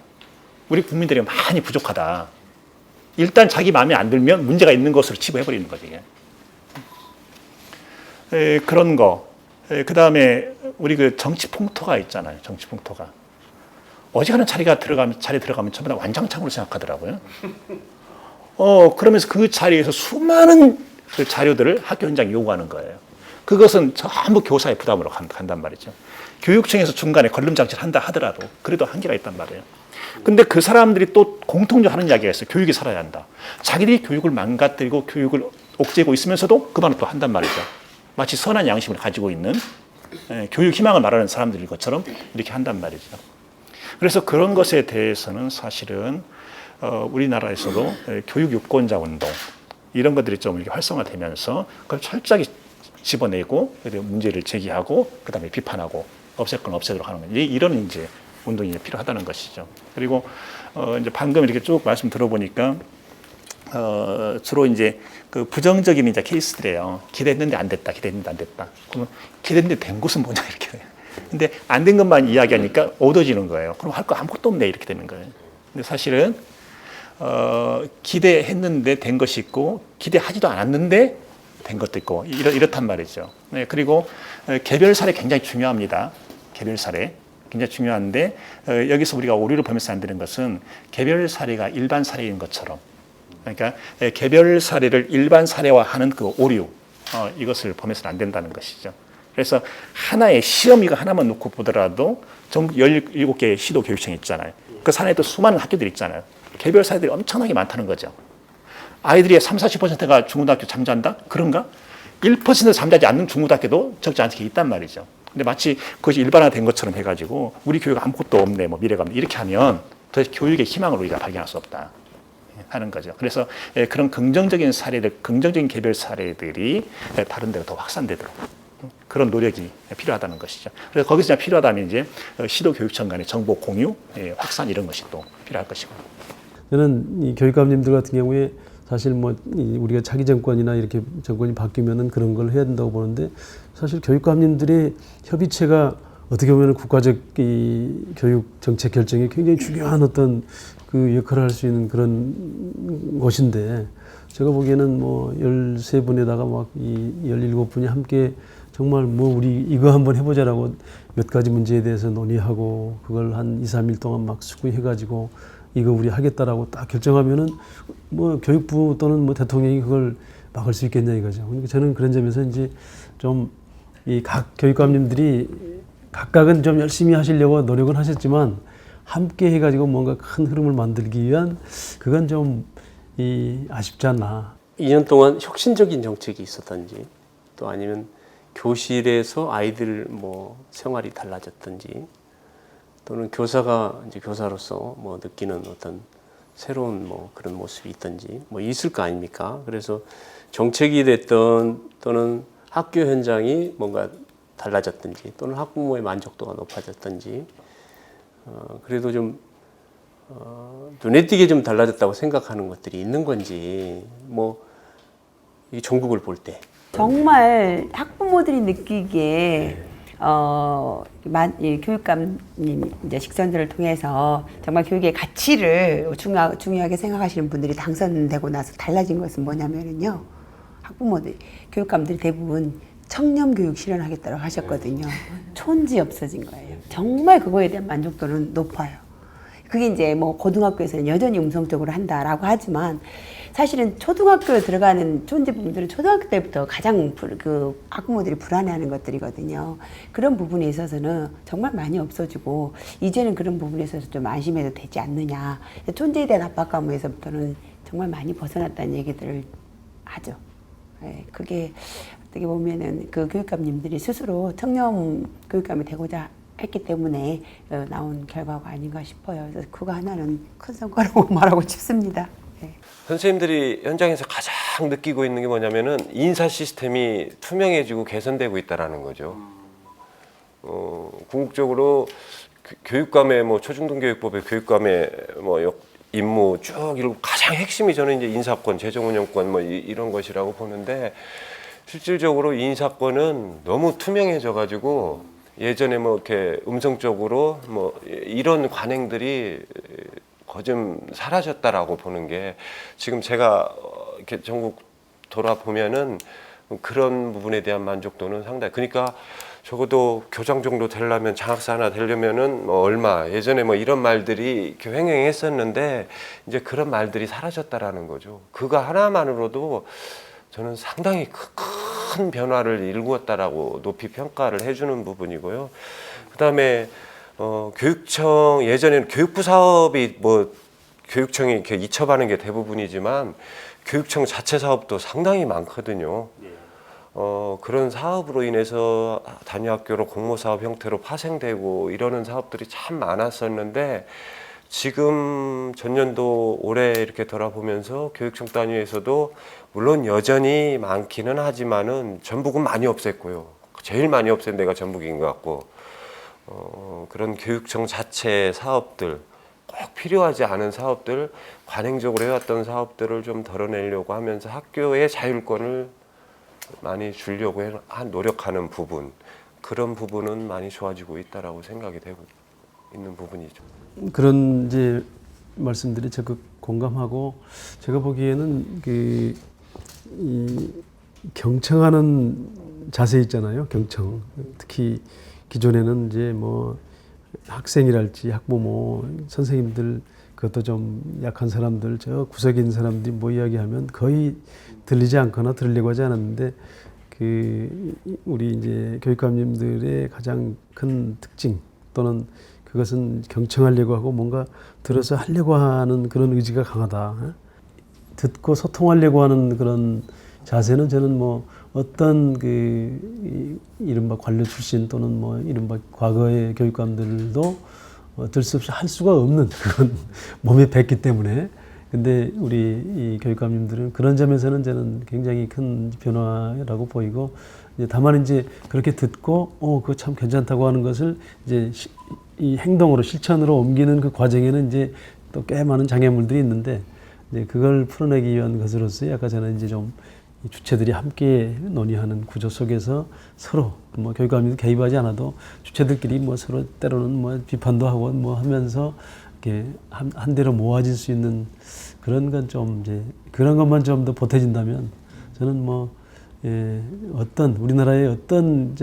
Speaker 5: 우리 국민들이 많이 부족하다. 일단 자기 마음에 안 들면 문제가 있는 것으로 치부해버리는 거죠. 이게. 그런 거. 그 다음에 우리 그 정치 풍토가 있잖아요. 정치 풍토가. 어지간한 자리에 들어가면 전부 다 완장창으로 생각하더라고요. 그러면서 그 자리에서 수많은 그 자료들을 학교 현장에 요구하는 거예요. 그것은 전부 교사의 부담으로 간단 말이죠. 교육청에서 중간에 걸림장치를 한다 하더라도 그래도 한계가 있단 말이에요. 근데 그 사람들이 또 공통적으로 하는 이야기가 있어요. 교육이 살아야 한다. 자기들이 교육을 망가뜨리고 교육을 옥죄고 있으면서도 그 말을 또 한단 말이죠. 마치 선한 양심을 가지고 있는 교육 희망을 말하는 사람들인 것처럼 이렇게 한단 말이죠. 그래서 그런 것에 대해서는 사실은 우리나라에서도 교육 유권자 운동 이런 것들이 좀 이렇게 활성화되면서 그걸 철저하게 집어내고 문제를 제기하고 그다음에 비판하고 없앨 건 없애도록 하는 거예요. 이런 이제 운동이 필요하다는 것이죠. 그리고 이제 방금 이렇게 쭉 말씀 들어보니까 주로 이제 그 부정적인 이제 케이스들이에요. 기대했는데 안 됐다. 기대했는데 안 됐다. 그러면 기대했는데 된 것은 뭐냐 이렇게 돼요. 근데 안 된 것만 이야기하니까 어두워지는 거예요. 그럼 할 거 아무것도 없네 이렇게 되는 거예요. 근데 사실은 기대했는데 된 것이 있고 기대하지도 않았는데 된 것도 있고 이렇단 말이죠. 네, 그리고 개별 사례 굉장히 중요합니다. 개별 사례 굉장히 중요한데 여기서 우리가 오류를 보면서 안 되는 것은 개별 사례가 일반 사례인 것처럼 그러니까 개별 사례를 일반 사례화하는 그 오류 이것을 보면서는 안 된다는 것이죠. 그래서 하나의 시험이가 하나만 놓고 보더라도 전국 17개의 시도 교육청이 있잖아요. 그 산에 또 수많은 학교들이 있잖아요. 개별 사례들이 엄청나게 많다는 거죠. 아이들이 30, 40%가 중고등학교 잠자한다? 그런가? 1% 잠자지 않는 중고등학교도 적지 않게 있단 말이죠. 근데 마치 그것이 일반화된 것처럼 해가지고 우리 교육 아무것도 없네, 뭐 미래가 없네 이렇게 하면 도대체 교육의 희망을 우리가 발견할 수 없다 하는 거죠. 그래서 그런 긍정적인 사례들, 긍정적인 개별 사례들이 다른 데로 더 확산되도록 그런 노력이 필요하다는 것이죠. 그래서 거기서 필요하다면 이제 시도 교육청 간의 정보 공유, 확산 이런 것이 또 필요할 것이고.
Speaker 3: 저는 이 교육감님들 같은 경우에 사실 뭐 우리가 차기 정권이나 이렇게 정권이 바뀌면은 그런 걸 해야 된다고 보는데 사실 교육감님들의 협의체가 어떻게 보면 국가적 이 교육 정책 결정에 굉장히 중요한 어떤 그 역할을 할 수 있는 그런 것인데 제가 보기에는 뭐 13분에다가 막 이 17분이 함께 정말 뭐 우리 이거 한번 해보자라고 몇 가지 문제에 대해서 논의하고 그걸 한 2, 3일 동안 막 수고해가지고 이거 우리 하겠다라고 딱 결정하면은 뭐 교육부 또는 뭐 대통령이 그걸 막을 수 있겠냐 이거죠. 그러니까 저는 그런 점에서 이제 좀 이 각 교육감님들이 각각은 좀 열심히 하시려고 노력은 하셨지만 함께 해가지고 뭔가 큰 흐름을 만들기 위한 그건 좀 아쉽지 않나.
Speaker 1: 2년 동안 혁신적인 정책이 있었던지 또 아니면 교실에서 아이들 뭐 생활이 달라졌던지 또는 교사가 이제 교사로서 뭐 느끼는 어떤 새로운 뭐 그런 모습이 있던지 뭐 있을 거 아닙니까? 그래서 정책이 됐던 또는 학교 현장이 뭔가 달라졌든지 또는 학부모의 만족도가 높아졌든지 그래도 좀 눈에 띄게 좀 달라졌다고 생각하는 것들이 있는 건지 뭐 이 전국을 볼 때
Speaker 2: 정말 학부모들이 느끼기에 교육감님 이제 직선들을 통해서 정말 교육의 가치를 중요하게 생각하시는 분들이 당선되고 나서 달라진 것은 뭐냐면요. 학부모들, 교육감들이 대부분 청렴 교육 실현하겠다고 하셨거든요. 촌지 없어진 거예요. 정말 그거에 대한 만족도는 높아요. 그게 이제 뭐 고등학교에서는 여전히 음성적으로 한다라고 하지만 사실은 초등학교에 들어가는 촌지 부분들은 초등학교 때부터 가장 그 학부모들이 불안해하는 것들이거든요. 그런 부분에 있어서는 정말 많이 없어지고 이제는 그런 부분에 있어서 좀 안심해도 되지 않느냐. 촌지에 대한 압박감에서부터는 정말 많이 벗어났다는 얘기들을 하죠. 네, 그게 어떻게 보면은 그 교육감님들이 스스로 청렴 교육감이 되고자 했기 때문에 나온 결과가 아닌가 싶어요. 그래서 그거 하나는 큰 성과라고 말하고 싶습니다. 네.
Speaker 4: 선생님들이 현장에서 가장 느끼고 있는 게 뭐냐면은 인사 시스템이 투명해지고 개선되고 있다라는 거죠. 궁극적으로 교육감의 뭐 초중등 교육법의 교육감의 뭐 임무 쭉 이런 가장 핵심이 저는 이제 인사권, 재정운영권 뭐 이런 것이라고 보는데 실질적으로 인사권은 너무 투명해져 가지고 예전에 뭐 이렇게 음성적으로 뭐 이런 관행들이 거의 좀 사라졌다라고 보는 게 지금 제가 이렇게 전국 돌아보면은 그런 부분에 대한 만족도는 상당히 그러니까 적어도 교장 정도 되려면 장학사 하나 되려면은 뭐 얼마 예전에 뭐 이런 말들이 이렇게 횡행했었는데 이제 그런 말들이 사라졌다라는 거죠. 그거 하나만으로도 저는 상당히 큰 변화를 일구었다라고 높이 평가를 해주는 부분이고요. 그다음에 교육청 예전에는 교육부 사업이 뭐 교육청이 이렇게 이첩하는 게 대부분이지만 교육청 자체 사업도 상당히 많거든요. 그런 사업으로 인해서 단위학교로 공모사업 형태로 파생되고 이러는 사업들이 참 많았었는데 지금 전년도 올해 이렇게 돌아보면서 교육청 단위에서도 물론 여전히 많기는 하지만은 전북은 많이 없앴고요. 제일 많이 없앤 데가 전북인 것 같고 그런 교육청 자체 사업들 꼭 필요하지 않은 사업들 관행적으로 해왔던 사업들을 좀 덜어내려고 하면서 학교의 자율권을 많이 주려고 노력하는 부분 그런 부분은 많이 좋아지고 있다라고 생각이 되고 있는 부분이죠.
Speaker 3: 그런 이제 말씀들이 적극 공감하고 제가 보기에는 이 경청하는 자세 있잖아요. 경청. 특히 기존에는 이제 뭐 학생이랄지 학부모, 선생님들 그것도 좀 약한 사람들, 저 구석에 있는 사람들이 뭐 이야기하면 거의 들리지 않거나 들으려고 하지 않았는데 우리 이제 교육감님들의 가장 큰 특징 또는 그것은 경청하려고 하고 뭔가 들어서 하려고 하는 그런 의지가 강하다. 듣고 소통하려고 하는 그런 자세는 저는 뭐 어떤 이른바 관료 출신 또는 뭐 이른바 과거의 교육감들도 어쩔 수 없이 할 수가 없는 그런 몸에 뱄기 때문에 근데 우리 이 교육감님들은 그런 점에서는 저는 굉장히 큰 변화라고 보이고 다만 이제 그렇게 듣고 그거 참 괜찮다고 하는 것을 이제 이 행동으로 실천으로 옮기는 그 과정에는 이제 또 꽤 많은 장애물들이 있는데 이제 그걸 풀어내기 위한 것으로서 아까 저는 이제 좀 주체들이 함께 논의하는 구조 속에서 서로 뭐 교육감이 개입하지 않아도 주체들끼리 뭐 서로 때로는 뭐 비판도 하고 뭐 하면서 이렇게 한 대로 모아질 수 있는 그런 건 좀 이제 그런 것만 좀 더 보태진다면 저는 뭐 어떤 우리나라의 어떤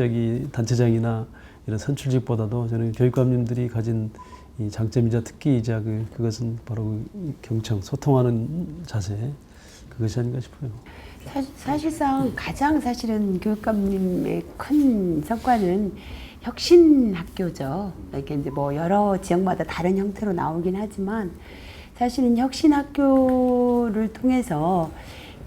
Speaker 3: 단체장이나 이런 선출직보다도 저는 교육감님들이 가진 이 장점이자 특기이자 그것은 바로 경청, 소통하는 자세 그것이 아닌가 싶어요.
Speaker 2: 사실상 가장 사실은 교육감님의 큰 성과는 혁신학교죠. 이렇게 이제 뭐 여러 지역마다 다른 형태로 나오긴 하지만 사실은 혁신학교를 통해서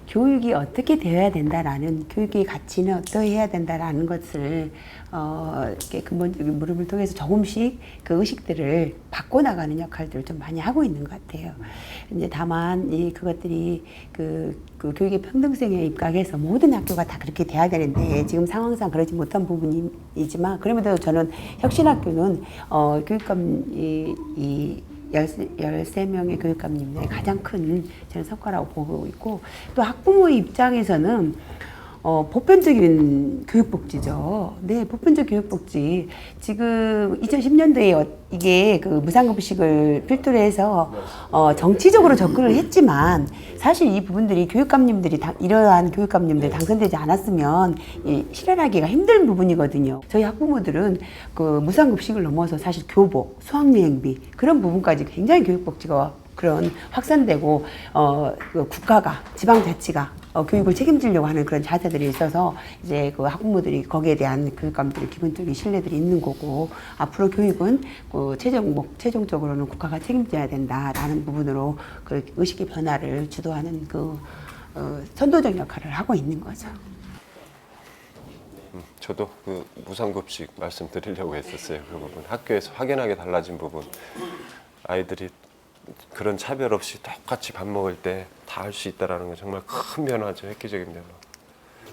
Speaker 2: 교육이 어떻게 되어야 된다라는 교육의 가치는 어떠해야 된다라는 것을 이렇게 근본적인 물음을 통해서 조금씩 그 의식들을 바꿔나가는 역할들을 좀 많이 하고 있는 것 같아요. 이제 다만 그것들이 그 교육의 평등성에 입각해서 모든 학교가 다 그렇게 돼야 되는데 지금 상황상 그러지 못한 부분이지만 그럼에도 저는 혁신학교는 교육감 13명의 교육감님들의 가장 큰 저는 성과라고 보고 있고 또 학부모의 입장에서는 보편적인 교육복지죠. 네, 보편적 교육복지. 지금 2010년도에 이게 그 무상급식을 필두로 해서 정치적으로 접근을 했지만 사실 이 부분들이 교육감님들이 이러한 교육감님들이 당선되지 않았으면 실현하기가 힘든 부분이거든요. 저희 학부모들은 그 무상급식을 넘어서 사실 교복, 수학여행비 그런 부분까지 굉장히 교육복지가 그런 확산되고 그 국가가 지방자치가 교육을 책임지려고 하는 그런 자세들이 있어서 이제 그 학부모들이 거기에 대한 교육감들의 기본적인 신뢰들이 있는 거고 앞으로 교육은 그 최종적으로는 국가가 책임져야 된다라는 부분으로 그 의식의 변화를 주도하는 그 선도적 역할을 하고 있는 거죠.
Speaker 4: 저도 그 무상급식 말씀드리려고 했었어요. 그 부분 학교에서 확연하게 달라진 부분, 아이들이 그런 차별 없이 똑같이 밥 먹을 때 다 할 수 있다라는 건 정말 큰 변화죠. 획기적인 변화.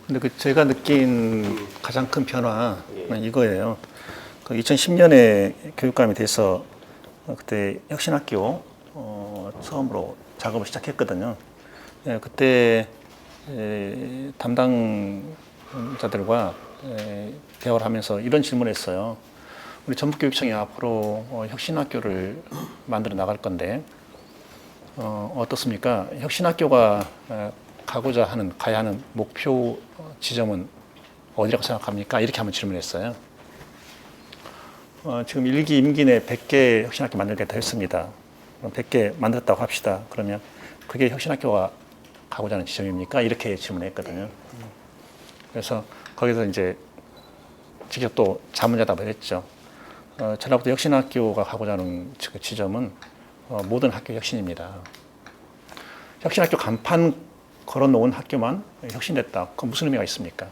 Speaker 5: 근데 그 제가 느낀 가장 큰 변화는 이거예요. 그 2010년에 교육감이 돼서 그때 혁신학교 처음으로 작업을 시작했거든요. 예, 그때 담당자들과 대화를 하면서 이런 질문을 했어요. 우리 전북교육청이 앞으로 혁신학교를 만들어 나갈 건데 어떻습니까? 혁신학교가 가야 하는 목표 지점은 어디라고 생각합니까? 이렇게 한번 질문했어요. 지금 1기 임기 내 100개 혁신학교 만들겠다 했습니다. 그럼 100개 만들었다고 합시다. 그러면 그게 혁신학교가 가고자 하는 지점입니까? 이렇게 질문했거든요. 그래서 거기서 이제 직접 또 자문자답을 했죠. 전라북도 혁신학교가 가고자 하는 그 지점은 모든 학교 혁신입니다. 혁신학교 간판 걸어놓은 학교만 혁신됐다. 그건 무슨 의미가 있습니까?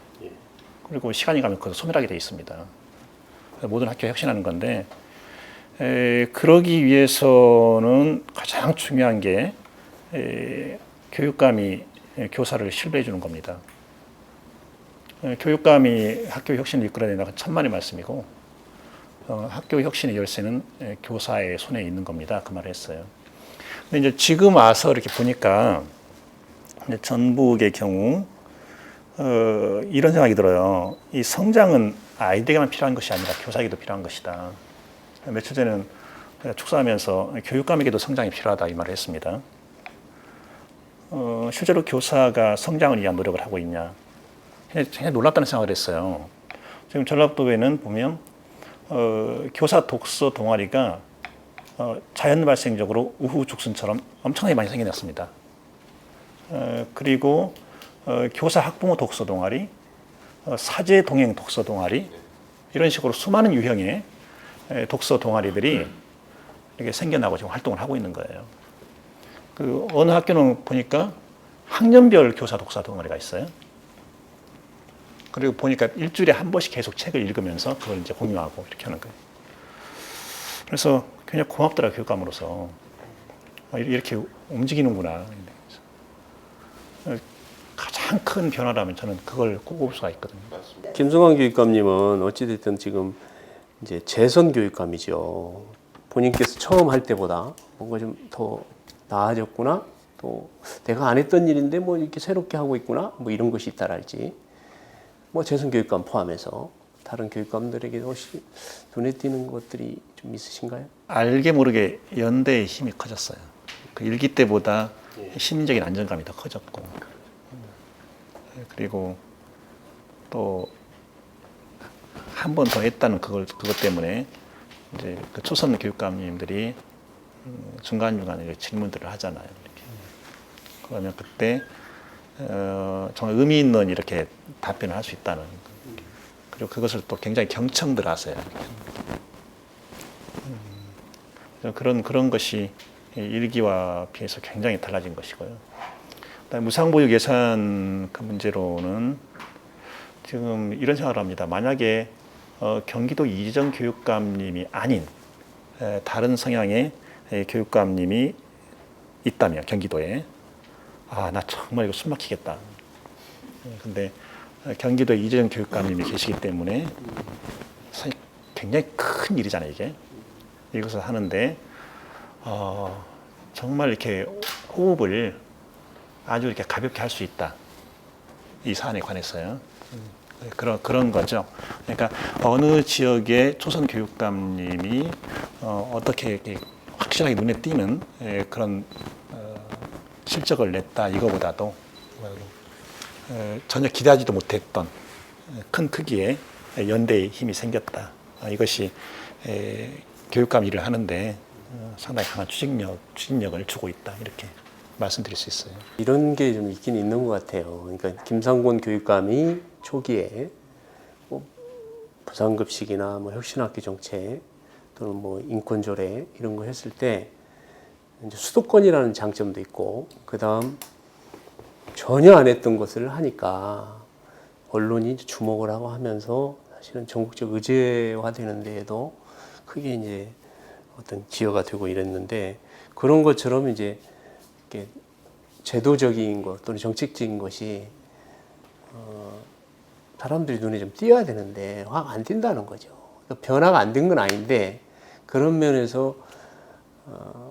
Speaker 5: 그리고 시간이 가면 그것도 소멸하게 돼 있습니다. 모든 학교 혁신하는 건데 그러기 위해서는 가장 중요한 게 교육감이 교사를 신뢰해 주는 겁니다. 교육감이 학교 혁신을 이끌어야 된다는 천만의 말씀이고 학교 혁신의 열쇠는 교사의 손에 있는 겁니다. 그 말을 했어요. 근데 이제 지금 와서 이렇게 보니까 전북의 경우 이런 생각이 들어요. 이 성장은 아이들에게만 필요한 것이 아니라 교사에게도 필요한 것이다. 며칠 전에는 축사하면서 교육감에게도 성장이 필요하다 이 말을 했습니다. 실제로 교사가 성장을 위한 노력을 하고 있냐? 굉장히 놀랍다는 생각을 했어요. 지금 전라북도에는 보면 교사 독서 동아리가 자연 발생적으로 우후죽순처럼 엄청나게 많이 생겨났습니다. 그리고 교사 학부모 독서 동아리, 사제 동행 독서 동아리 이런 식으로 수많은 유형의 독서 동아리들이 이렇게 생겨나고 지금 활동을 하고 있는 거예요. 그 어느 학교는 보니까 학년별 교사 독서 동아리가 있어요. 그리고 보니까 일주일에 한 번씩 계속 책을 읽으면서 그걸 이제 공유하고 이렇게 하는 거예요. 그래서 굉장히 고맙더라고요, 교육감으로서. 이렇게 움직이는구나. 가장 큰 변화라면 저는 그걸 꼽을 수가 있거든요.
Speaker 1: 김성환 교육감님은 어찌됐든 지금 이제 재선 교육감이죠. 본인께서 처음 할 때보다 뭔가 좀 더 나아졌구나. 또 내가 안 했던 일인데 뭐 이렇게 새롭게 하고 있구나. 뭐 이런 것이 있다랄지. 뭐 재선 교육감 포함해서 다른 교육감들에게 혹시 눈에 띄는 것들이 좀 있으신가요?
Speaker 5: 알게 모르게 연대의 힘이 커졌어요. 그 일기 때보다 심리적인 안정감이 더 커졌고, 그리고 또 한 번 더 했다는 그것 때문에 이제 그 초선 교육감님들이 중간중간에 질문들을 하잖아요. 이렇게. 그러면 그때 정말 의미 있는 이렇게 답변을 할 수 있다는, 그리고 그것을 또 굉장히 경청들 하세요. 그런 것이 일기와 비해서 굉장히 달라진 것이고요. 그다음에 무상보육 예산 그 문제로는 지금 이런 생각을 합니다. 만약에 경기도 이재정 교육감님이 아닌 다른 성향의 교육감님이 있다면 경기도에 나 정말 이거 숨 막히겠다. 근데 경기도에 이재정 교육감님이 계시기 때문에 사실 굉장히 큰 일이잖아요, 이게. 이것을 하는데 정말 이렇게 호흡을 아주 이렇게 가볍게 할 수 있다. 이 사안에 관해서요. 그런 거죠. 그러니까 어느 지역의 초선 교육감님이 어떻게 이렇게 확실하게 눈에 띄는 그런 실적을 냈다 이거보다도 전혀 기대하지도 못했던 큰 크기의 연대의 힘이 생겼다. 이것이 교육감 일을 하는데 상당히 강한 추진력을 주고 있다. 이렇게 말씀드릴 수 있어요.
Speaker 1: 이런 게 좀 있긴 있는 것 같아요. 그러니까 김상곤 교육감이 초기에 뭐 부상급식이나 뭐 혁신학교 정책 또는 뭐 인권조례 이런 거 했을 때 이제 수도권이라는 장점도 있고, 그 다음 전혀 안 했던 것을 하니까 언론이 이제 주목을 하고 하면서 사실은 전국적 의제화되는 데에도 크게 이제 어떤 기여가 되고 이랬는데 그런 것처럼 이제 이렇게 제도적인 것 또는 정책적인 것이 사람들이 눈에 좀 띄어야 되는데 확 안 띈다는 거죠. 그러니까 변화가 안 된 건 아닌데 그런 면에서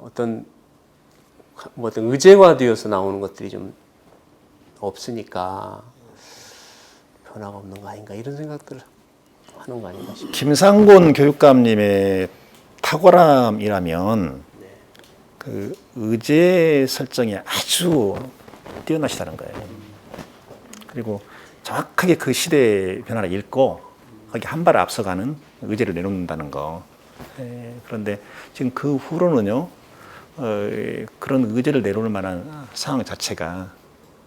Speaker 1: 어떤 의제화되어서 나오는 것들이 좀 없으니까 변화가 없는 거 아닌가 이런 생각들을 하는 거 아닌가 싶어요.
Speaker 5: 김상곤 교육감님의 탁월함이라면 그 의제 설정이 아주 뛰어나시다는 거예요. 그리고 정확하게 그 시대의 변화를 읽고 거기 한 발 앞서가는 의제를 내놓는다는 거. 그런데 지금 그 후로는요, 그런 의제를 내놓을 만한 상황 자체가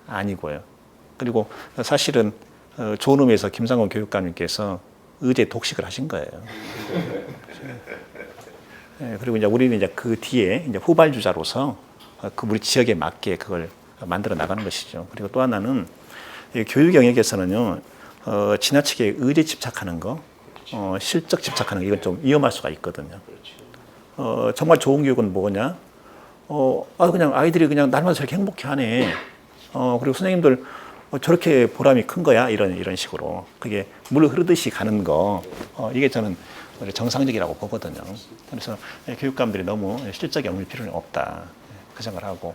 Speaker 5: 아니고요. 그리고 사실은 좋은 의미에서 김상곤 교육감님께서 의제 독식을 하신 거예요. 그리고 이제 우리는 이제 그 뒤에 이제 후발주자로서 그 우리 지역에 맞게 그걸 만들어 나가는 것이죠. 그리고 또 하나는 교육 영역에서는요, 지나치게 의제 집착하는 거, 실적 집착하는 거 이건 좀 위험할 수가 있거든요. 정말 좋은 교육은 뭐냐? 그냥 아이들이 그냥 날마다 저렇게 행복해하네. 그리고 선생님들 저렇게 보람이 큰 거야 이런 식으로 그게 물 흐르듯이 가는 거 이게 저는 정상적이라고 보거든요. 그래서 교육감들이 너무 실적에 얽힐 필요는 없다 그 생각을 하고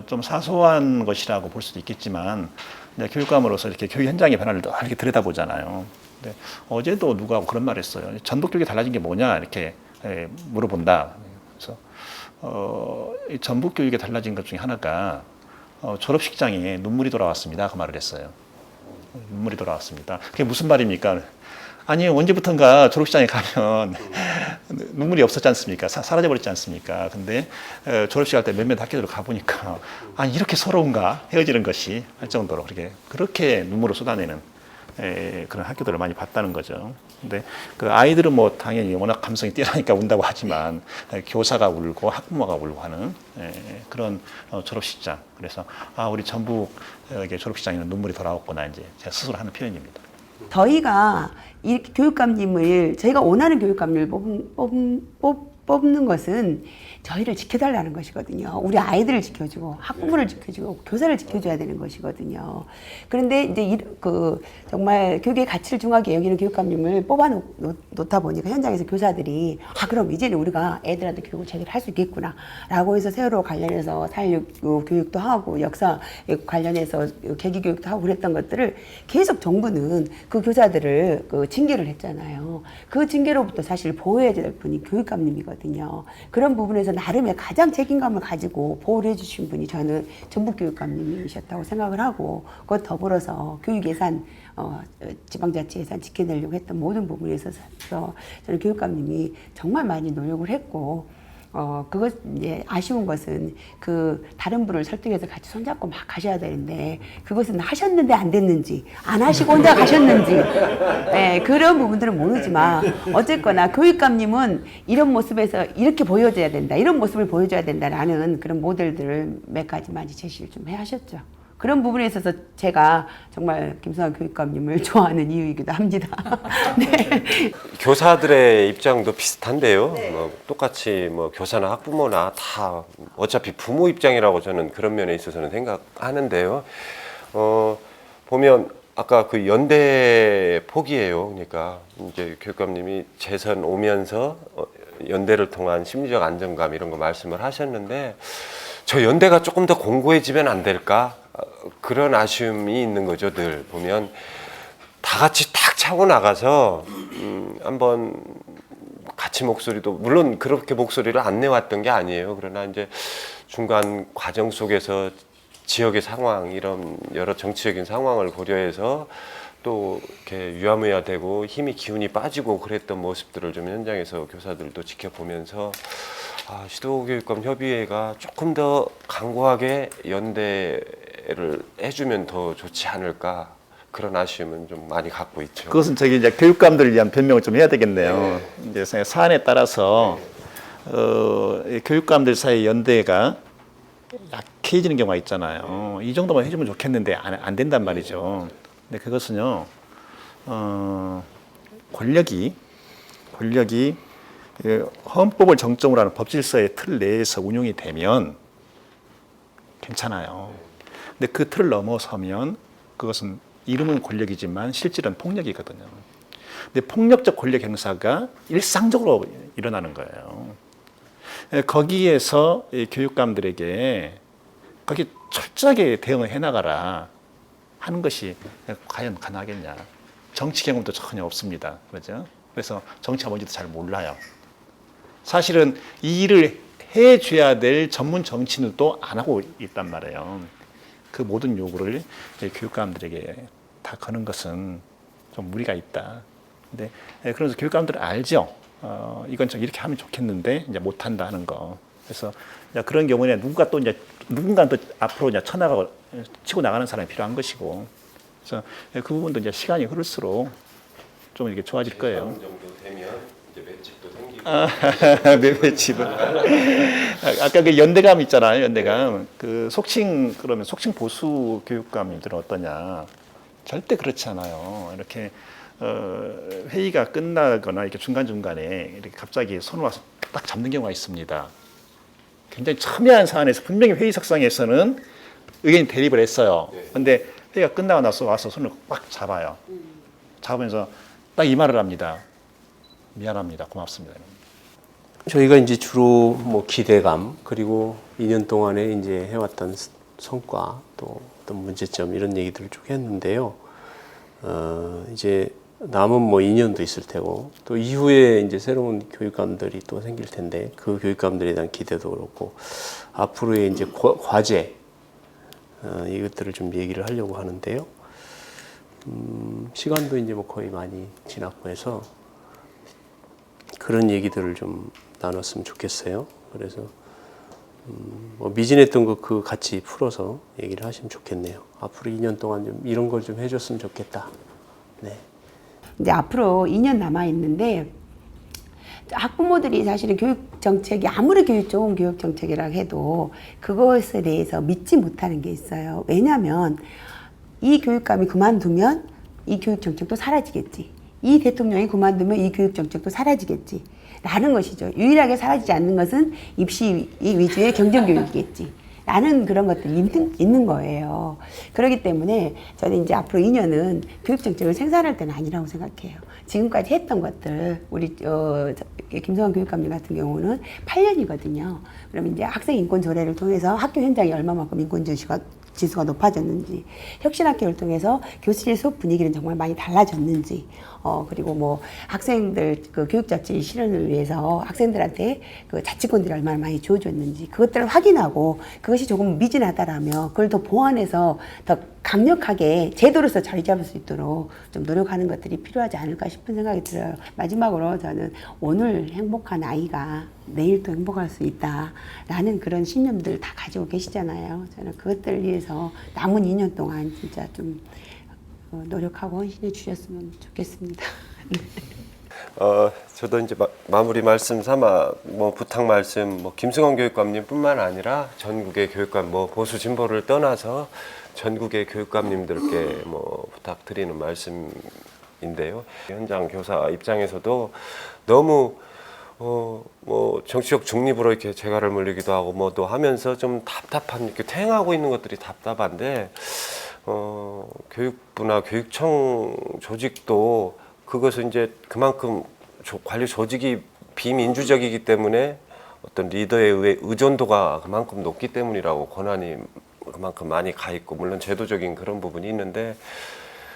Speaker 5: 좀 사소한 것이라고 볼 수도 있겠지만 교육감으로서 이렇게 교육 현장의 변화를 이렇게 들여다보잖아요. 근데 어제도 누가 그런 말했어요. 전북 교육이 달라진 게 뭐냐 이렇게 물어본다. 그래서 이 전북 교육에 달라진 것 중에 하나가 졸업식장에 눈물이 돌아왔습니다. 그 말을 했어요. 눈물이 돌아왔습니다. 그게 무슨 말입니까? 아니 언제부턴가 졸업식장에 가면 눈물이 없었지 않습니까? 사라져버렸지 않습니까? 근데 졸업식 할 때 몇몇 학교들 가보니까 아니 이렇게 서러운가 헤어지는 것이 할 정도로 그렇게 눈물을 쏟아내는 그런 학교들을 많이 봤다는 거죠. 근데 그 아이들은 뭐 당연히 워낙 감성이 뛰어나니까 운다고 하지만 교사가 울고 학부모가 울고 하는 그런 졸업식장. 그래서 우리 전북 졸업식장에는 눈물이 돌아왔구나 이제 제가 스스로 하는 표현입니다.
Speaker 2: 저희가 이렇게 교육감님을 저희가 원하는 교육감님을 뽑는 것은 저희를 지켜달라는 것이거든요. 우리 아이들을 지켜주고 학부모를 지켜주고 교사를 지켜줘야 되는 것이거든요. 그런데 이제 정말 교육의 가치를 중요하게 여기는 교육감님을 뽑아 놓다 보니까 현장에서 교사들이 그럼 이제는 우리가 애들한테 교육을 제대로 할 수 있겠구나 라고 해서 세월호 관련해서 4.16 교육도 하고 역사 관련해서 계기 교육도 하고 그랬던 것들을 계속 정부는 그 교사들을 징계를 했잖아요. 그 징계로부터 사실 보호해야 될 분이 교육감님이거든요. 그런 부분에서 나름의 가장 책임감을 가지고 보호를 해주신 분이 저는 전북교육감님이셨다고 생각을 하고 그것 더불어서 교육예산, 지방자치 예산 지켜내려고 했던 모든 부분에 있어서 저는 교육감님이 정말 많이 노력을 했고 이제 아쉬운 것은 다른 분을 설득해서 같이 손잡고 막 가셔야 되는데 그것은 하셨는데 안 됐는지 안 하시고 혼자 가셨는지 그런 부분들은 모르지만 어쨌거나 교육감님은 이런 모습에서 이렇게 보여줘야 된다 이런 모습을 보여줘야 된다라는 그런 모델들을 몇 가지 많이 제시를 좀 해하셨죠. 그런 부분에 있어서 제가 정말 김성환 교육감님을 좋아하는 이유이기도 합니다. 네.
Speaker 4: 교사들의 입장도 비슷한데요. 똑같이 교사나 학부모나 다 어차피 부모 입장이라고 저는 그런 면에 있어서는 생각하는데요. 보면 아까 그 연대 포기예요. 그러니까 이제 교육감님이 재선 오면서 연대를 통한 심리적 안정감 이런 거 말씀을 하셨는데 저 연대가 조금 더 공고해지면 안 될까? 그런 아쉬움이 있는 거죠. 늘 보면 다 같이 탁 차고 나가서 한번 같이 목소리도 물론 그렇게 목소리를 안 내왔던 게 아니에요. 그러나 이제 중간 과정 속에서 지역의 상황 이런 여러 정치적인 상황을 고려해서 또 이렇게 유야무야되고 힘이 기운이 빠지고 그랬던 모습들을 좀 현장에서 교사들도 지켜보면서 시도교육감 협의회가 조금 더 강고하게 연대를 해주면 더 좋지 않을까 그런 아쉬움은 좀 많이 갖고 있죠.
Speaker 5: 그것은 이제 교육감들을 위한 변명을 좀 해야 되겠네요. 이제 사안에 따라서 교육감들 사이 연대가 약해지는 경우가 있잖아요. 이 정도만 해주면 좋겠는데 안 된단 말이죠. 근데 그것은요, 권력이 헌법을 정점으로 하는 법질서의 틀 내에서 운용이 되면 괜찮아요. 근데 그 틀을 넘어서면 그것은 이름은 권력이지만 실질은 폭력이거든요. 근데 폭력적 권력 행사가 일상적으로 일어나는 거예요. 거기에서 교육감들에게 거기 철저하게 대응을 해나가라 하는 것이 과연 가능하겠냐. 정치 경험도 전혀 없습니다. 그렇죠? 그래서 정치가 뭔지도 잘 몰라요. 사실은 이 일을 해줘야 될 전문 정치인도 안 하고 있단 말이에요. 그 모든 요구를 교육감들에게 다 거는 것은 좀 무리가 있다. 근데 그래서 교육감들은 알죠. 이건 좀 이렇게 하면 좋겠는데 이제 못한다 하는 거. 그래서 그런 경우에 누군가 또 앞으로 이제 쳐나가고 치고 나가는 사람이 필요한 것이고. 그래서 그 부분도 이제 시간이 흐를수록 좀 이렇게 좋아질 거예요.
Speaker 4: 정도 되면 이제 맷집도 생기고.
Speaker 5: 맷집은. 아까 그 연대감 있잖아요. 연대감. 그 속칭 보수 교육감들은 어떠냐? 절대 그렇지 않아요. 이렇게 회의가 끝나거나 이렇게 중간중간에 이렇게 갑자기 손을 와서 딱 잡는 경우가 있습니다. 굉장히 첨예한 사안에서 분명히 회의석상에서는 의견이 대립을 했어요. 그런데 회의가 끝나고 나서 와서 손을 꽉 잡아요. 잡으면서 딱 이 말을 합니다. 미안합니다. 고맙습니다.
Speaker 1: 저희가 이제 주로 뭐 기대감 그리고 2년 동안에 이제 해왔던 성과 또 어떤 문제점 이런 얘기들을 쭉 했는데요. 이제 남은 뭐 2년도 있을 테고 또 이후에 이제 새로운 교육감들이 또 생길 텐데 그 교육감들에 대한 기대도 그렇고 앞으로의 이제 과제 이것들을 좀 얘기를 하려고 하는데요. 시간도 이제 뭐 거의 많이 지났고 해서 그런 얘기들을 좀 나눴으면 좋겠어요. 그래서 뭐 미진했던 거 그 같이 풀어서 얘기를 하시면 좋겠네요. 앞으로 2년 동안 좀 이런 걸 좀 해줬으면 좋겠다. 네.
Speaker 2: 이제 앞으로 2년 남아 있는데 학부모들이 사실은 교육 정책이 아무리 좋은 교육 정책이라고 해도 그것에 대해서 믿지 못하는 게 있어요. 왜냐하면 이 교육감이 그만두면 이 교육 정책도 사라지겠지. 이 대통령이 그만두면 이 교육 정책도 사라지겠지. 라는 것이죠. 유일하게 사라지지 않는 것은 입시 위주의 경쟁교육이겠지. 라는 그런 것들이 있는 거예요. 그렇기 때문에 저는 이제 앞으로 2년은 교육정책을 생산할 때는 아니라고 생각해요. 지금까지 했던 것들, 우리, 김성환 교육감님 같은 경우는 8년이거든요. 그럼 이제 학생 인권 조례를 통해서 학교 현장이 얼마만큼 인권 지수가 높아졌는지, 혁신학교를 통해서 교실의 수업 분위기는 정말 많이 달라졌는지, 그리고 뭐 학생들 그 교육자치 실현을 위해서 학생들한테 그 자치권들이 얼마나 많이 주어졌는지 그것들을 확인하고 그것이 조금 미진하다라면 그걸 더 보완해서 더 강력하게 제도로서 자리 잡을 수 있도록 좀 노력하는 것들이 필요하지 않을까 싶은 생각이 들어요. 마지막으로 저는 오늘 행복한 아이가 내일 또 행복할 수 있다라는 그런 신념들 다 가지고 계시잖아요. 저는 그것들을 위해서 남은 2년 동안 진짜 좀 노력하고 헌신해 주셨으면 좋겠습니다.
Speaker 4: 저도 이제 마무리 말씀 삼아 뭐 부탁 말씀 뭐 김승원 교육감님뿐만 아니라 전국의 교육감 뭐 보수 진보를 떠나서 전국의 교육감님들께 뭐 부탁드리는 말씀인데요. 현장 교사 입장에서도 너무 뭐 정치적 중립으로 이렇게 재갈을 물리기도 하고 뭐도 하면서 좀 답답한 이렇게 퇴행하고 있는 것들이 답답한데 교육부나 교육청 조직도 그것은 이제 그만큼 관리 조직이 비민주적이기 때문에 어떤 리더의 의존도가 그만큼 높기 때문이라고 권한이 그만큼 많이 가 있고 물론 제도적인 그런 부분이 있는데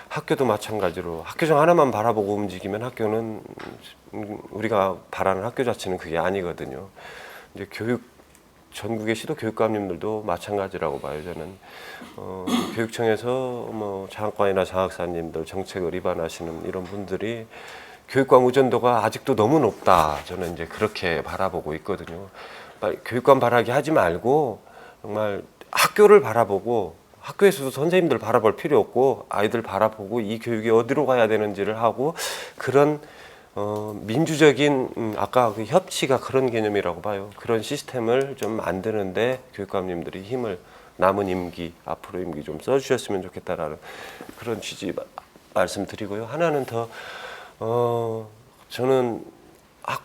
Speaker 4: 학교도 마찬가지로 학교장 하나만 바라보고 움직이면 학교는 우리가 바라는 학교 자체는 그게 아니거든요. 이제 전국의 시도 교육감님들도 마찬가지라고 봐요. 저는 교육청에서 뭐 장학관이나 장학사님들 정책을 위반하시는 이런 분들이 교육감 의존도가 아직도 너무 높다. 저는 이제 그렇게 바라보고 있거든요. 교육감 바라기 하지 말고 정말 학교를 바라보고 학교에서도 선생님들 바라볼 필요 없고 아이들 바라보고 이 교육이 어디로 가야 되는지를 하고 그런 민주적인 아까 그 협치가 그런 개념이라고 봐요. 그런 시스템을 좀 만드는데 교육감님들이 힘을 남은 임기, 앞으로 임기 좀 써주셨으면 좋겠다라는 그런 취지 말씀드리고요. 하나는 더 저는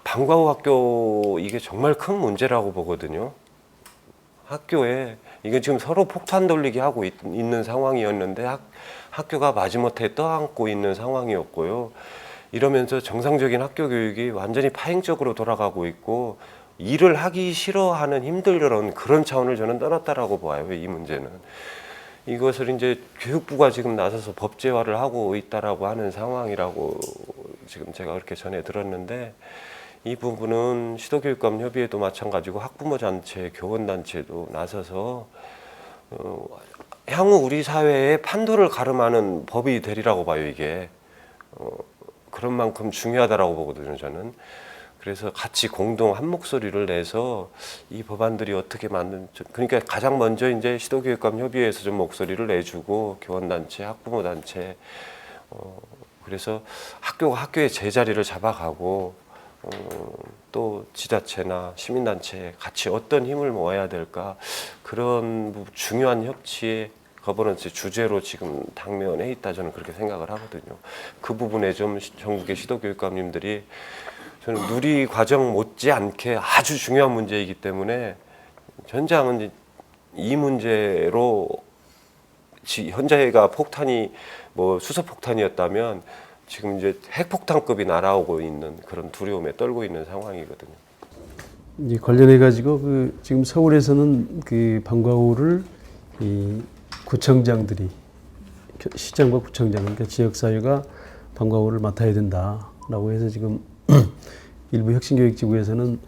Speaker 4: 방과 후 학교 이게 정말 큰 문제라고 보거든요. 학교에 이게 지금 서로 폭탄 돌리기 하고 있는 상황이었는데 학교가 마지못해 떠안고 있는 상황이었고요. 이러면서 정상적인 학교 교육이 완전히 파행적으로 돌아가고 있고 일을 하기 싫어하는 힘들던 그런 차원을 저는 떠났다라고 봐요. 이 문제는. 이것을 이제 교육부가 지금 나서서 법제화를 하고 있다라고 하는 상황이라고 지금 제가 그렇게 전해 들었는데 이 부분은 시도교육감협의회도 마찬가지고 학부모단체, 교원단체도 나서서 향후 우리 사회의 판도를 가름하는 법이 되리라고 봐요. 이게 그런 만큼 중요하다라고 보거든요. 저는. 그래서 같이 공동 한 목소리를 내서 이 법안들이 어떻게 그러니까 가장 먼저 이제 시도교육감협의회에서 좀 목소리를 내주고 교원단체, 학부모단체 그래서 학교가 학교의 제자리를 잡아가고 또 지자체나 시민단체 같이 어떤 힘을 모아야 될까 그런 중요한 협치의 거버넌스 주제로 지금 당면에 있다 저는 그렇게 생각을 하거든요. 그 부분에 좀 전국의 시도교육감님들이 저는 누리 과정 못지않게 아주 중요한 문제이기 때문에 현장은 이 문제로 현재가 폭탄이 뭐 수소폭탄이었다면 지금 이제 핵폭탄급이 날아오고 있는 그런 두려움에 떨고 있는 상황이거든요.
Speaker 3: 이 관련해 가지고 지금 서울에서는 방과 후를 이 구청장들이 시장과 구청장 그러니까 지역 사회가 방과 후를 맡아야 된다라고 해서 지금 일부 혁신교육지구에서는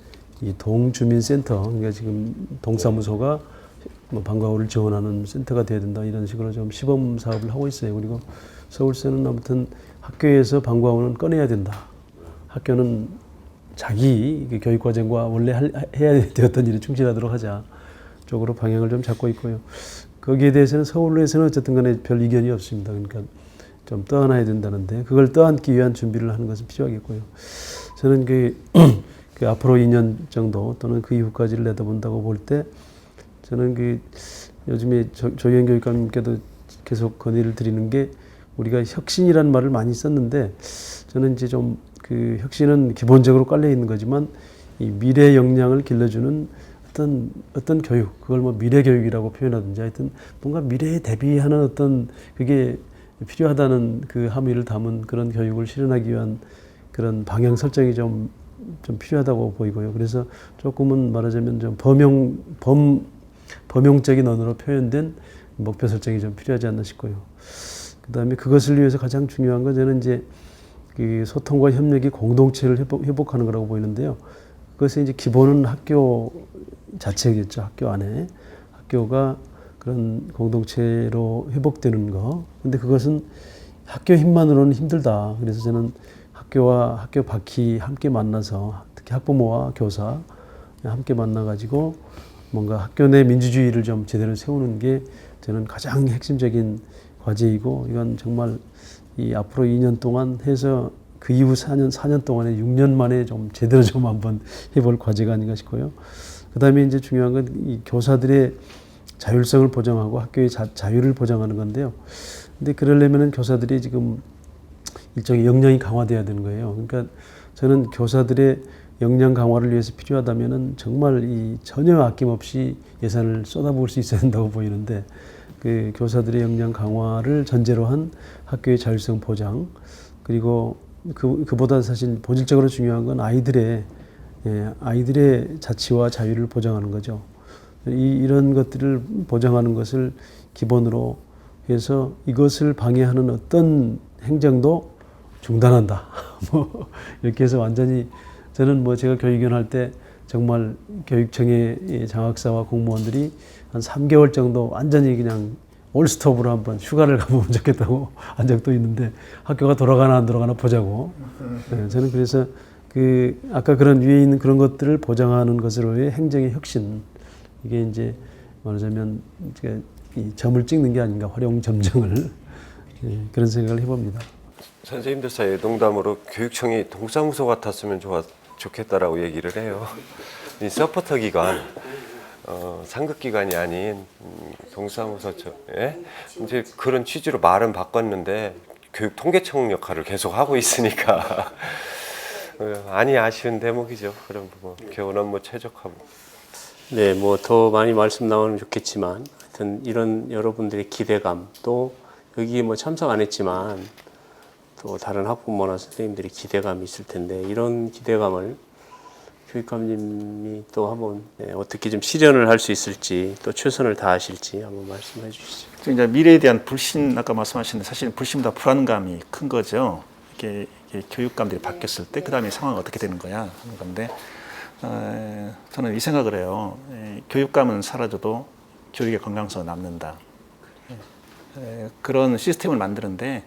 Speaker 3: 이 동주민센터 그러니까 지금 동사무소가 뭐 방과 후를 지원하는 센터가 돼야 된다 이런 식으로 좀 시범 사업을 하고 있어요. 그리고 서울시는 아무튼 학교에서 방과 후는 꺼내야 된다. 학교는 자기 교육과정과 원래 해야 되었던 일에 충실하도록 하자 쪽으로 방향을 좀 잡고 있고요. 거기에 대해서는 서울에서는 어쨌든 간에 별 이견이 없습니다. 그러니까 좀 떠안아야 된다는데 그걸 떠안기 위한 준비를 하는 것은 필요하겠고요. 저는 그 앞으로 2년 정도 또는 그 이후까지를 내다본다고 볼 때 저는 요즘에 조희연 교육감님께도 계속 건의를 드리는 게 우리가 혁신이라는 말을 많이 썼는데 저는 이제 좀 혁신은 기본적으로 깔려 있는 거지만 이 미래 역량을 길러주는 어떤 교육, 그걸 뭐 미래 교육이라고 표현하든지 하여튼 뭔가 미래에 대비하는 어떤 그게 필요하다는 그 함의를 담은 그런 교육을 실현하기 위한 그런 방향 설정이 좀 필요하다고 보이고요. 그래서 조금은 말하자면 좀 범용적인 언어로 표현된 목표 설정이 좀 필요하지 않나 싶고요. 그다음에 그것을 위해서 가장 중요한 건 저는 이제 소통과 협력이 공동체를 회복하는 거라고 보이는데요. 그것의 이제 기본은 학교 자체겠죠. 학교 안에 학교가 그런 공동체로 회복되는 거. 근데 그것은 학교 힘만으로는 힘들다. 그래서 저는 학교와 학교 밖이 함께 만나서 특히 학부모와 교사 함께 만나가지고 뭔가 학교 내 민주주의를 좀 제대로 세우는 게 저는 가장 핵심적인 과제이고 이건 정말 이 앞으로 2년 동안 해서 그 이후 4년 동안에 6년 만에 좀 제대로 좀 한번 해볼 과제가 아닌가 싶고요. 그 다음에 이제 중요한 건 이 교사들의 자율성을 보장하고 학교의 자유를 보장하는 건데요. 근데 그러려면은 교사들이 지금 일종의 역량이 강화돼야 되는 거예요. 그러니까 저는 교사들의 역량 강화를 위해서 필요하다면은 정말 전혀 아낌없이 예산을 쏟아부을 수 있어야 된다고 보이는데 그 교사들의 역량 강화를 전제로 한 학교의 자율성 보장 그리고 그보다 사실 본질적으로 중요한 건 아이들의 자치와 자유를 보장하는 거죠. 이런 것들을 보장하는 것을 기본으로 해서 이것을 방해하는 어떤 행정도 중단한다. 뭐 이렇게 해서 완전히 저는 뭐 제가 교육위원 할 때 정말 교육청의 장학사와 공무원들이 한 3개월 정도 완전히 그냥 올스톱으로 한번 휴가를 가보면 좋겠다고 한 적도 있는데 학교가 돌아가나 안 돌아가나 보자고. 네, 저는 그래서 아까 그런 위에 있는 그런 것들을 보장하는 것으로의 행정의 혁신 이게 이제 말하자면 이 점을 찍는 게 아닌가 활용점정을 그런 생각을 해봅니다.
Speaker 4: 선생님들 사이에 농담으로 교육청이 동사무소 같았으면 좋겠다라고 얘기를 해요. 이 서포터 기관 상급기관이 아닌 동사무소처, 예? 이제 그런 취지로 말은 바꿨는데 교육통계청 역할을 계속 하고 있으니까 많이 아쉬운 대목이죠. 그런 부분, 교원 업무 최적화부.
Speaker 1: 네, 뭐 더 많이 말씀 나오면 좋겠지만 하여튼 이런 여러분들의 기대감 또 여기에 뭐 참석 안 했지만 또 다른 학부모나 선생님들의 기대감이 있을 텐데 이런 기대감을 교육감님이 또 한번 어떻게 좀 실현을 할 수 있을지 또 최선을 다하실지 한번 말씀해 주시죠.
Speaker 5: 이제 미래에 대한 불신 아까 말씀하셨는데 사실 불신보다 불안감이 큰 거죠. 이게 교육감들이 바뀌었을 때 그 다음에 상황이 어떻게 되는 거야 하는 건데 저는 이 생각을 해요. 교육감은 사라져도 교육의 건강성은 남는다. 그런 시스템을 만드는데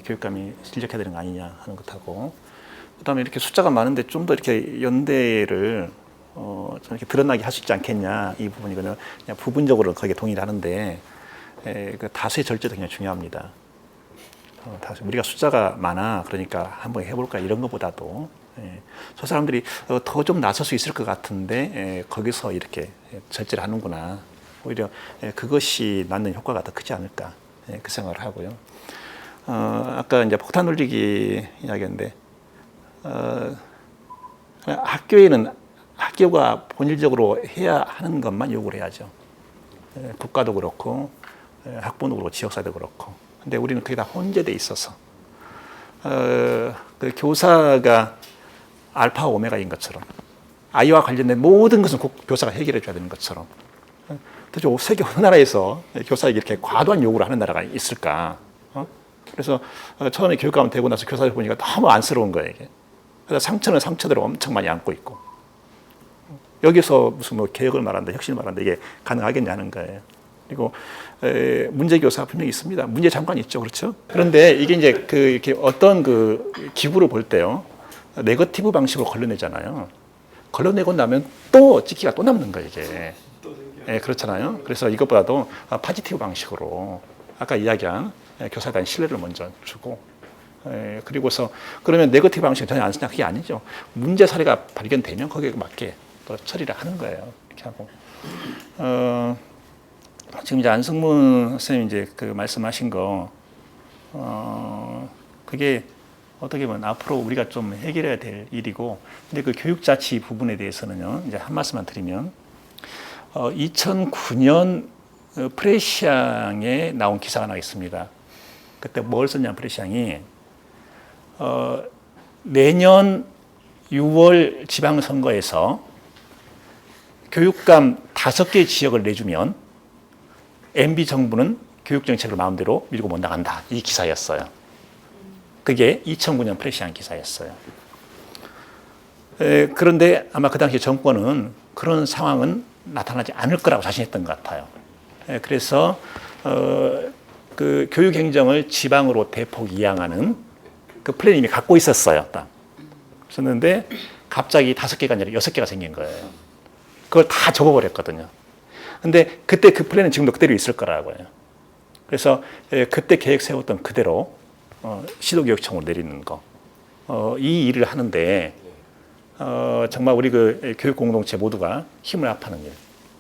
Speaker 5: 교육감이 실력해야 되는 거 아니냐 하는 것하고 그다음에 이렇게 숫자가 많은데 좀 더 이렇게 연대를 좀 이렇게 드러나게 할 수 있지 않겠냐 이 부분이거든요. 그냥 부분적으로 거기에 동의를 하는데 그 다수의 절제도 굉장히 중요합니다. 다수 우리가 숫자가 많아 그러니까 한번 해볼까 이런 것보다도 저 사람들이 더 좀 나설 수 있을 것 같은데 거기서 이렇게 절제를 하는구나. 오히려 그것이 낳는 효과가 더 크지 않을까 그 생각을 하고요. 아까 이제 폭탄 돌리기 이야기했는데 학교에는 학교가 본질적으로 해야 하는 것만 요구를 해야죠. 국가도 그렇고 학부모도 그렇고 지역사회도 그렇고. 근데 우리는 그게 다 혼재돼 있어서 그 교사가 알파 오메가인 것처럼 아이와 관련된 모든 것은 꼭 교사가 해결해 줘야 되는 것처럼 도대체 세계 어느 나라에서 교사에게 이렇게 과도한 요구를 하는 나라가 있을까? 그래서 처음에 교육감 되고 나서 교사를 보니까 너무 안쓰러운 거예요. 이게. 그래서 상처는 상처대로 엄청 많이 안고 있고 여기서 무슨 뭐 개혁을 말한다, 혁신을 말한다 이게 가능하겠냐는 거예요. 그리고 문제 교사 분명히 있습니다. 문제 잠깐 있죠, 그렇죠? 그런데 이게 이제 그 이렇게 어떤 그 기구를 볼 때요, 네거티브 방식으로 걸러내잖아요. 걸러내고 나면 또 찍기가 또 남는 거예요, 이게. 그렇잖아요. 그래서 이것보다도 파지티브 방식으로 아까 이야기한 교사에 대한 신뢰를 먼저 주고 그리고서 그러면 네거티브 방식은 전혀 안 쓰냐 그게 아니죠. 문제 사례가 발견되면 거기에 맞게 또 처리를 하는 거예요. 이렇게 하고 지금 이제 안승문 선생님 이제 그 말씀하신 거 그게 어떻게 보면 앞으로 우리가 좀 해결해야 될 일이고 근데 그 교육자치 부분에 대해서는요 이제 한 말씀만 드리면 2009년 프레시앙에 나온 기사가 하나 있습니다. 그때 뭘 썼냐 프레시앙이 내년 6월 지방선거에서 교육감 5개 지역을 내주면 MB 정부는 교육정책을 마음대로 밀고 못 나간다. 이 기사였어요. 그게 2009년 프레시앙 기사였어요. 그런데 아마 그 당시 정권은 그런 상황은 나타나지 않을 거라고 자신했던 것 같아요. 그래서 그 교육행정을 지방으로 대폭 이양하는 그 플랜을 이미 갖고 있었어요. 그랬는데 갑자기 5개가 아니라 6개가 생긴 거예요. 그걸 다 접어버렸거든요. 근데 그때 그 플랜은 지금도 그대로 있을 거라고요. 그래서 그때 계획 세웠던 그대로 시도교육청으로 내리는 거. 이 일을 하는데 정말 우리 그 교육 공동체 모두가 힘을 합하는 일.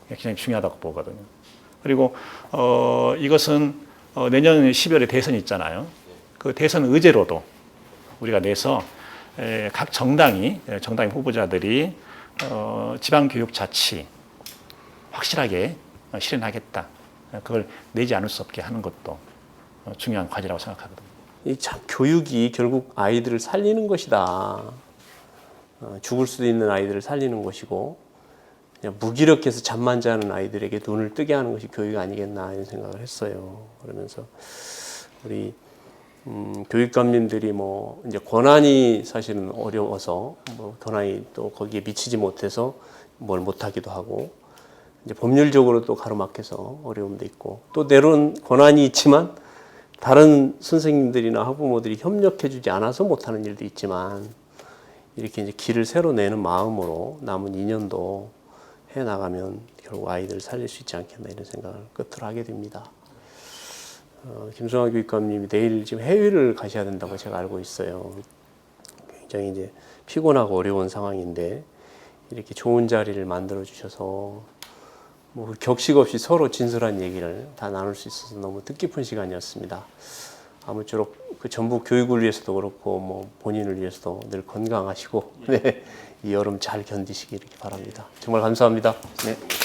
Speaker 5: 굉장히 중요하다고 보거든요. 그리고 이것은 내년 12월에 대선이 있잖아요. 그 대선 의제로도 우리가 내서 각 정당 후보자들이 지방교육 자치 확실하게 실현하겠다. 그걸 내지 않을 수 없게 하는 것도 중요한 과제라고 생각하거든요.
Speaker 1: 이 참 교육이 결국 아이들을 살리는 것이다. 죽을 수도 있는 아이들을 살리는 것이고 그냥 무기력해서 잠만 자는 아이들에게 눈을 뜨게 하는 것이 교육이 아니겠나 이런 생각을 했어요. 그러면서 우리 교육감님들이 뭐 이제 권한이 사실은 어려워서 뭐 권한이 또 거기에 미치지 못해서 뭘 못하기도 하고 이제 법률적으로 또 가로막혀서 어려움도 있고 또 때로는 권한이 있지만 다른 선생님들이나 학부모들이 협력해주지 않아서 못하는 일도 있지만 이렇게 이제 길을 새로 내는 마음으로 남은 2년도 해 나가면 결국 아이들을 살릴 수 있지 않겠나 이런 생각을 끝으로 하게 됩니다. 김성환 교육감님이 내일 지금 해외를 가셔야 된다고 제가 알고 있어요. 굉장히 이제 피곤하고 어려운 상황인데 이렇게 좋은 자리를 만들어 주셔서 뭐 격식 없이 서로 진솔한 얘기를 다 나눌 수 있어서 너무 뜻깊은 시간이었습니다. 아무쪼록 그 전북 교육을 위해서도 그렇고 뭐 본인을 위해서도 늘 건강하시고 네, 이 여름 잘 견디시기 이렇게 바랍니다. 정말 감사합니다. 네.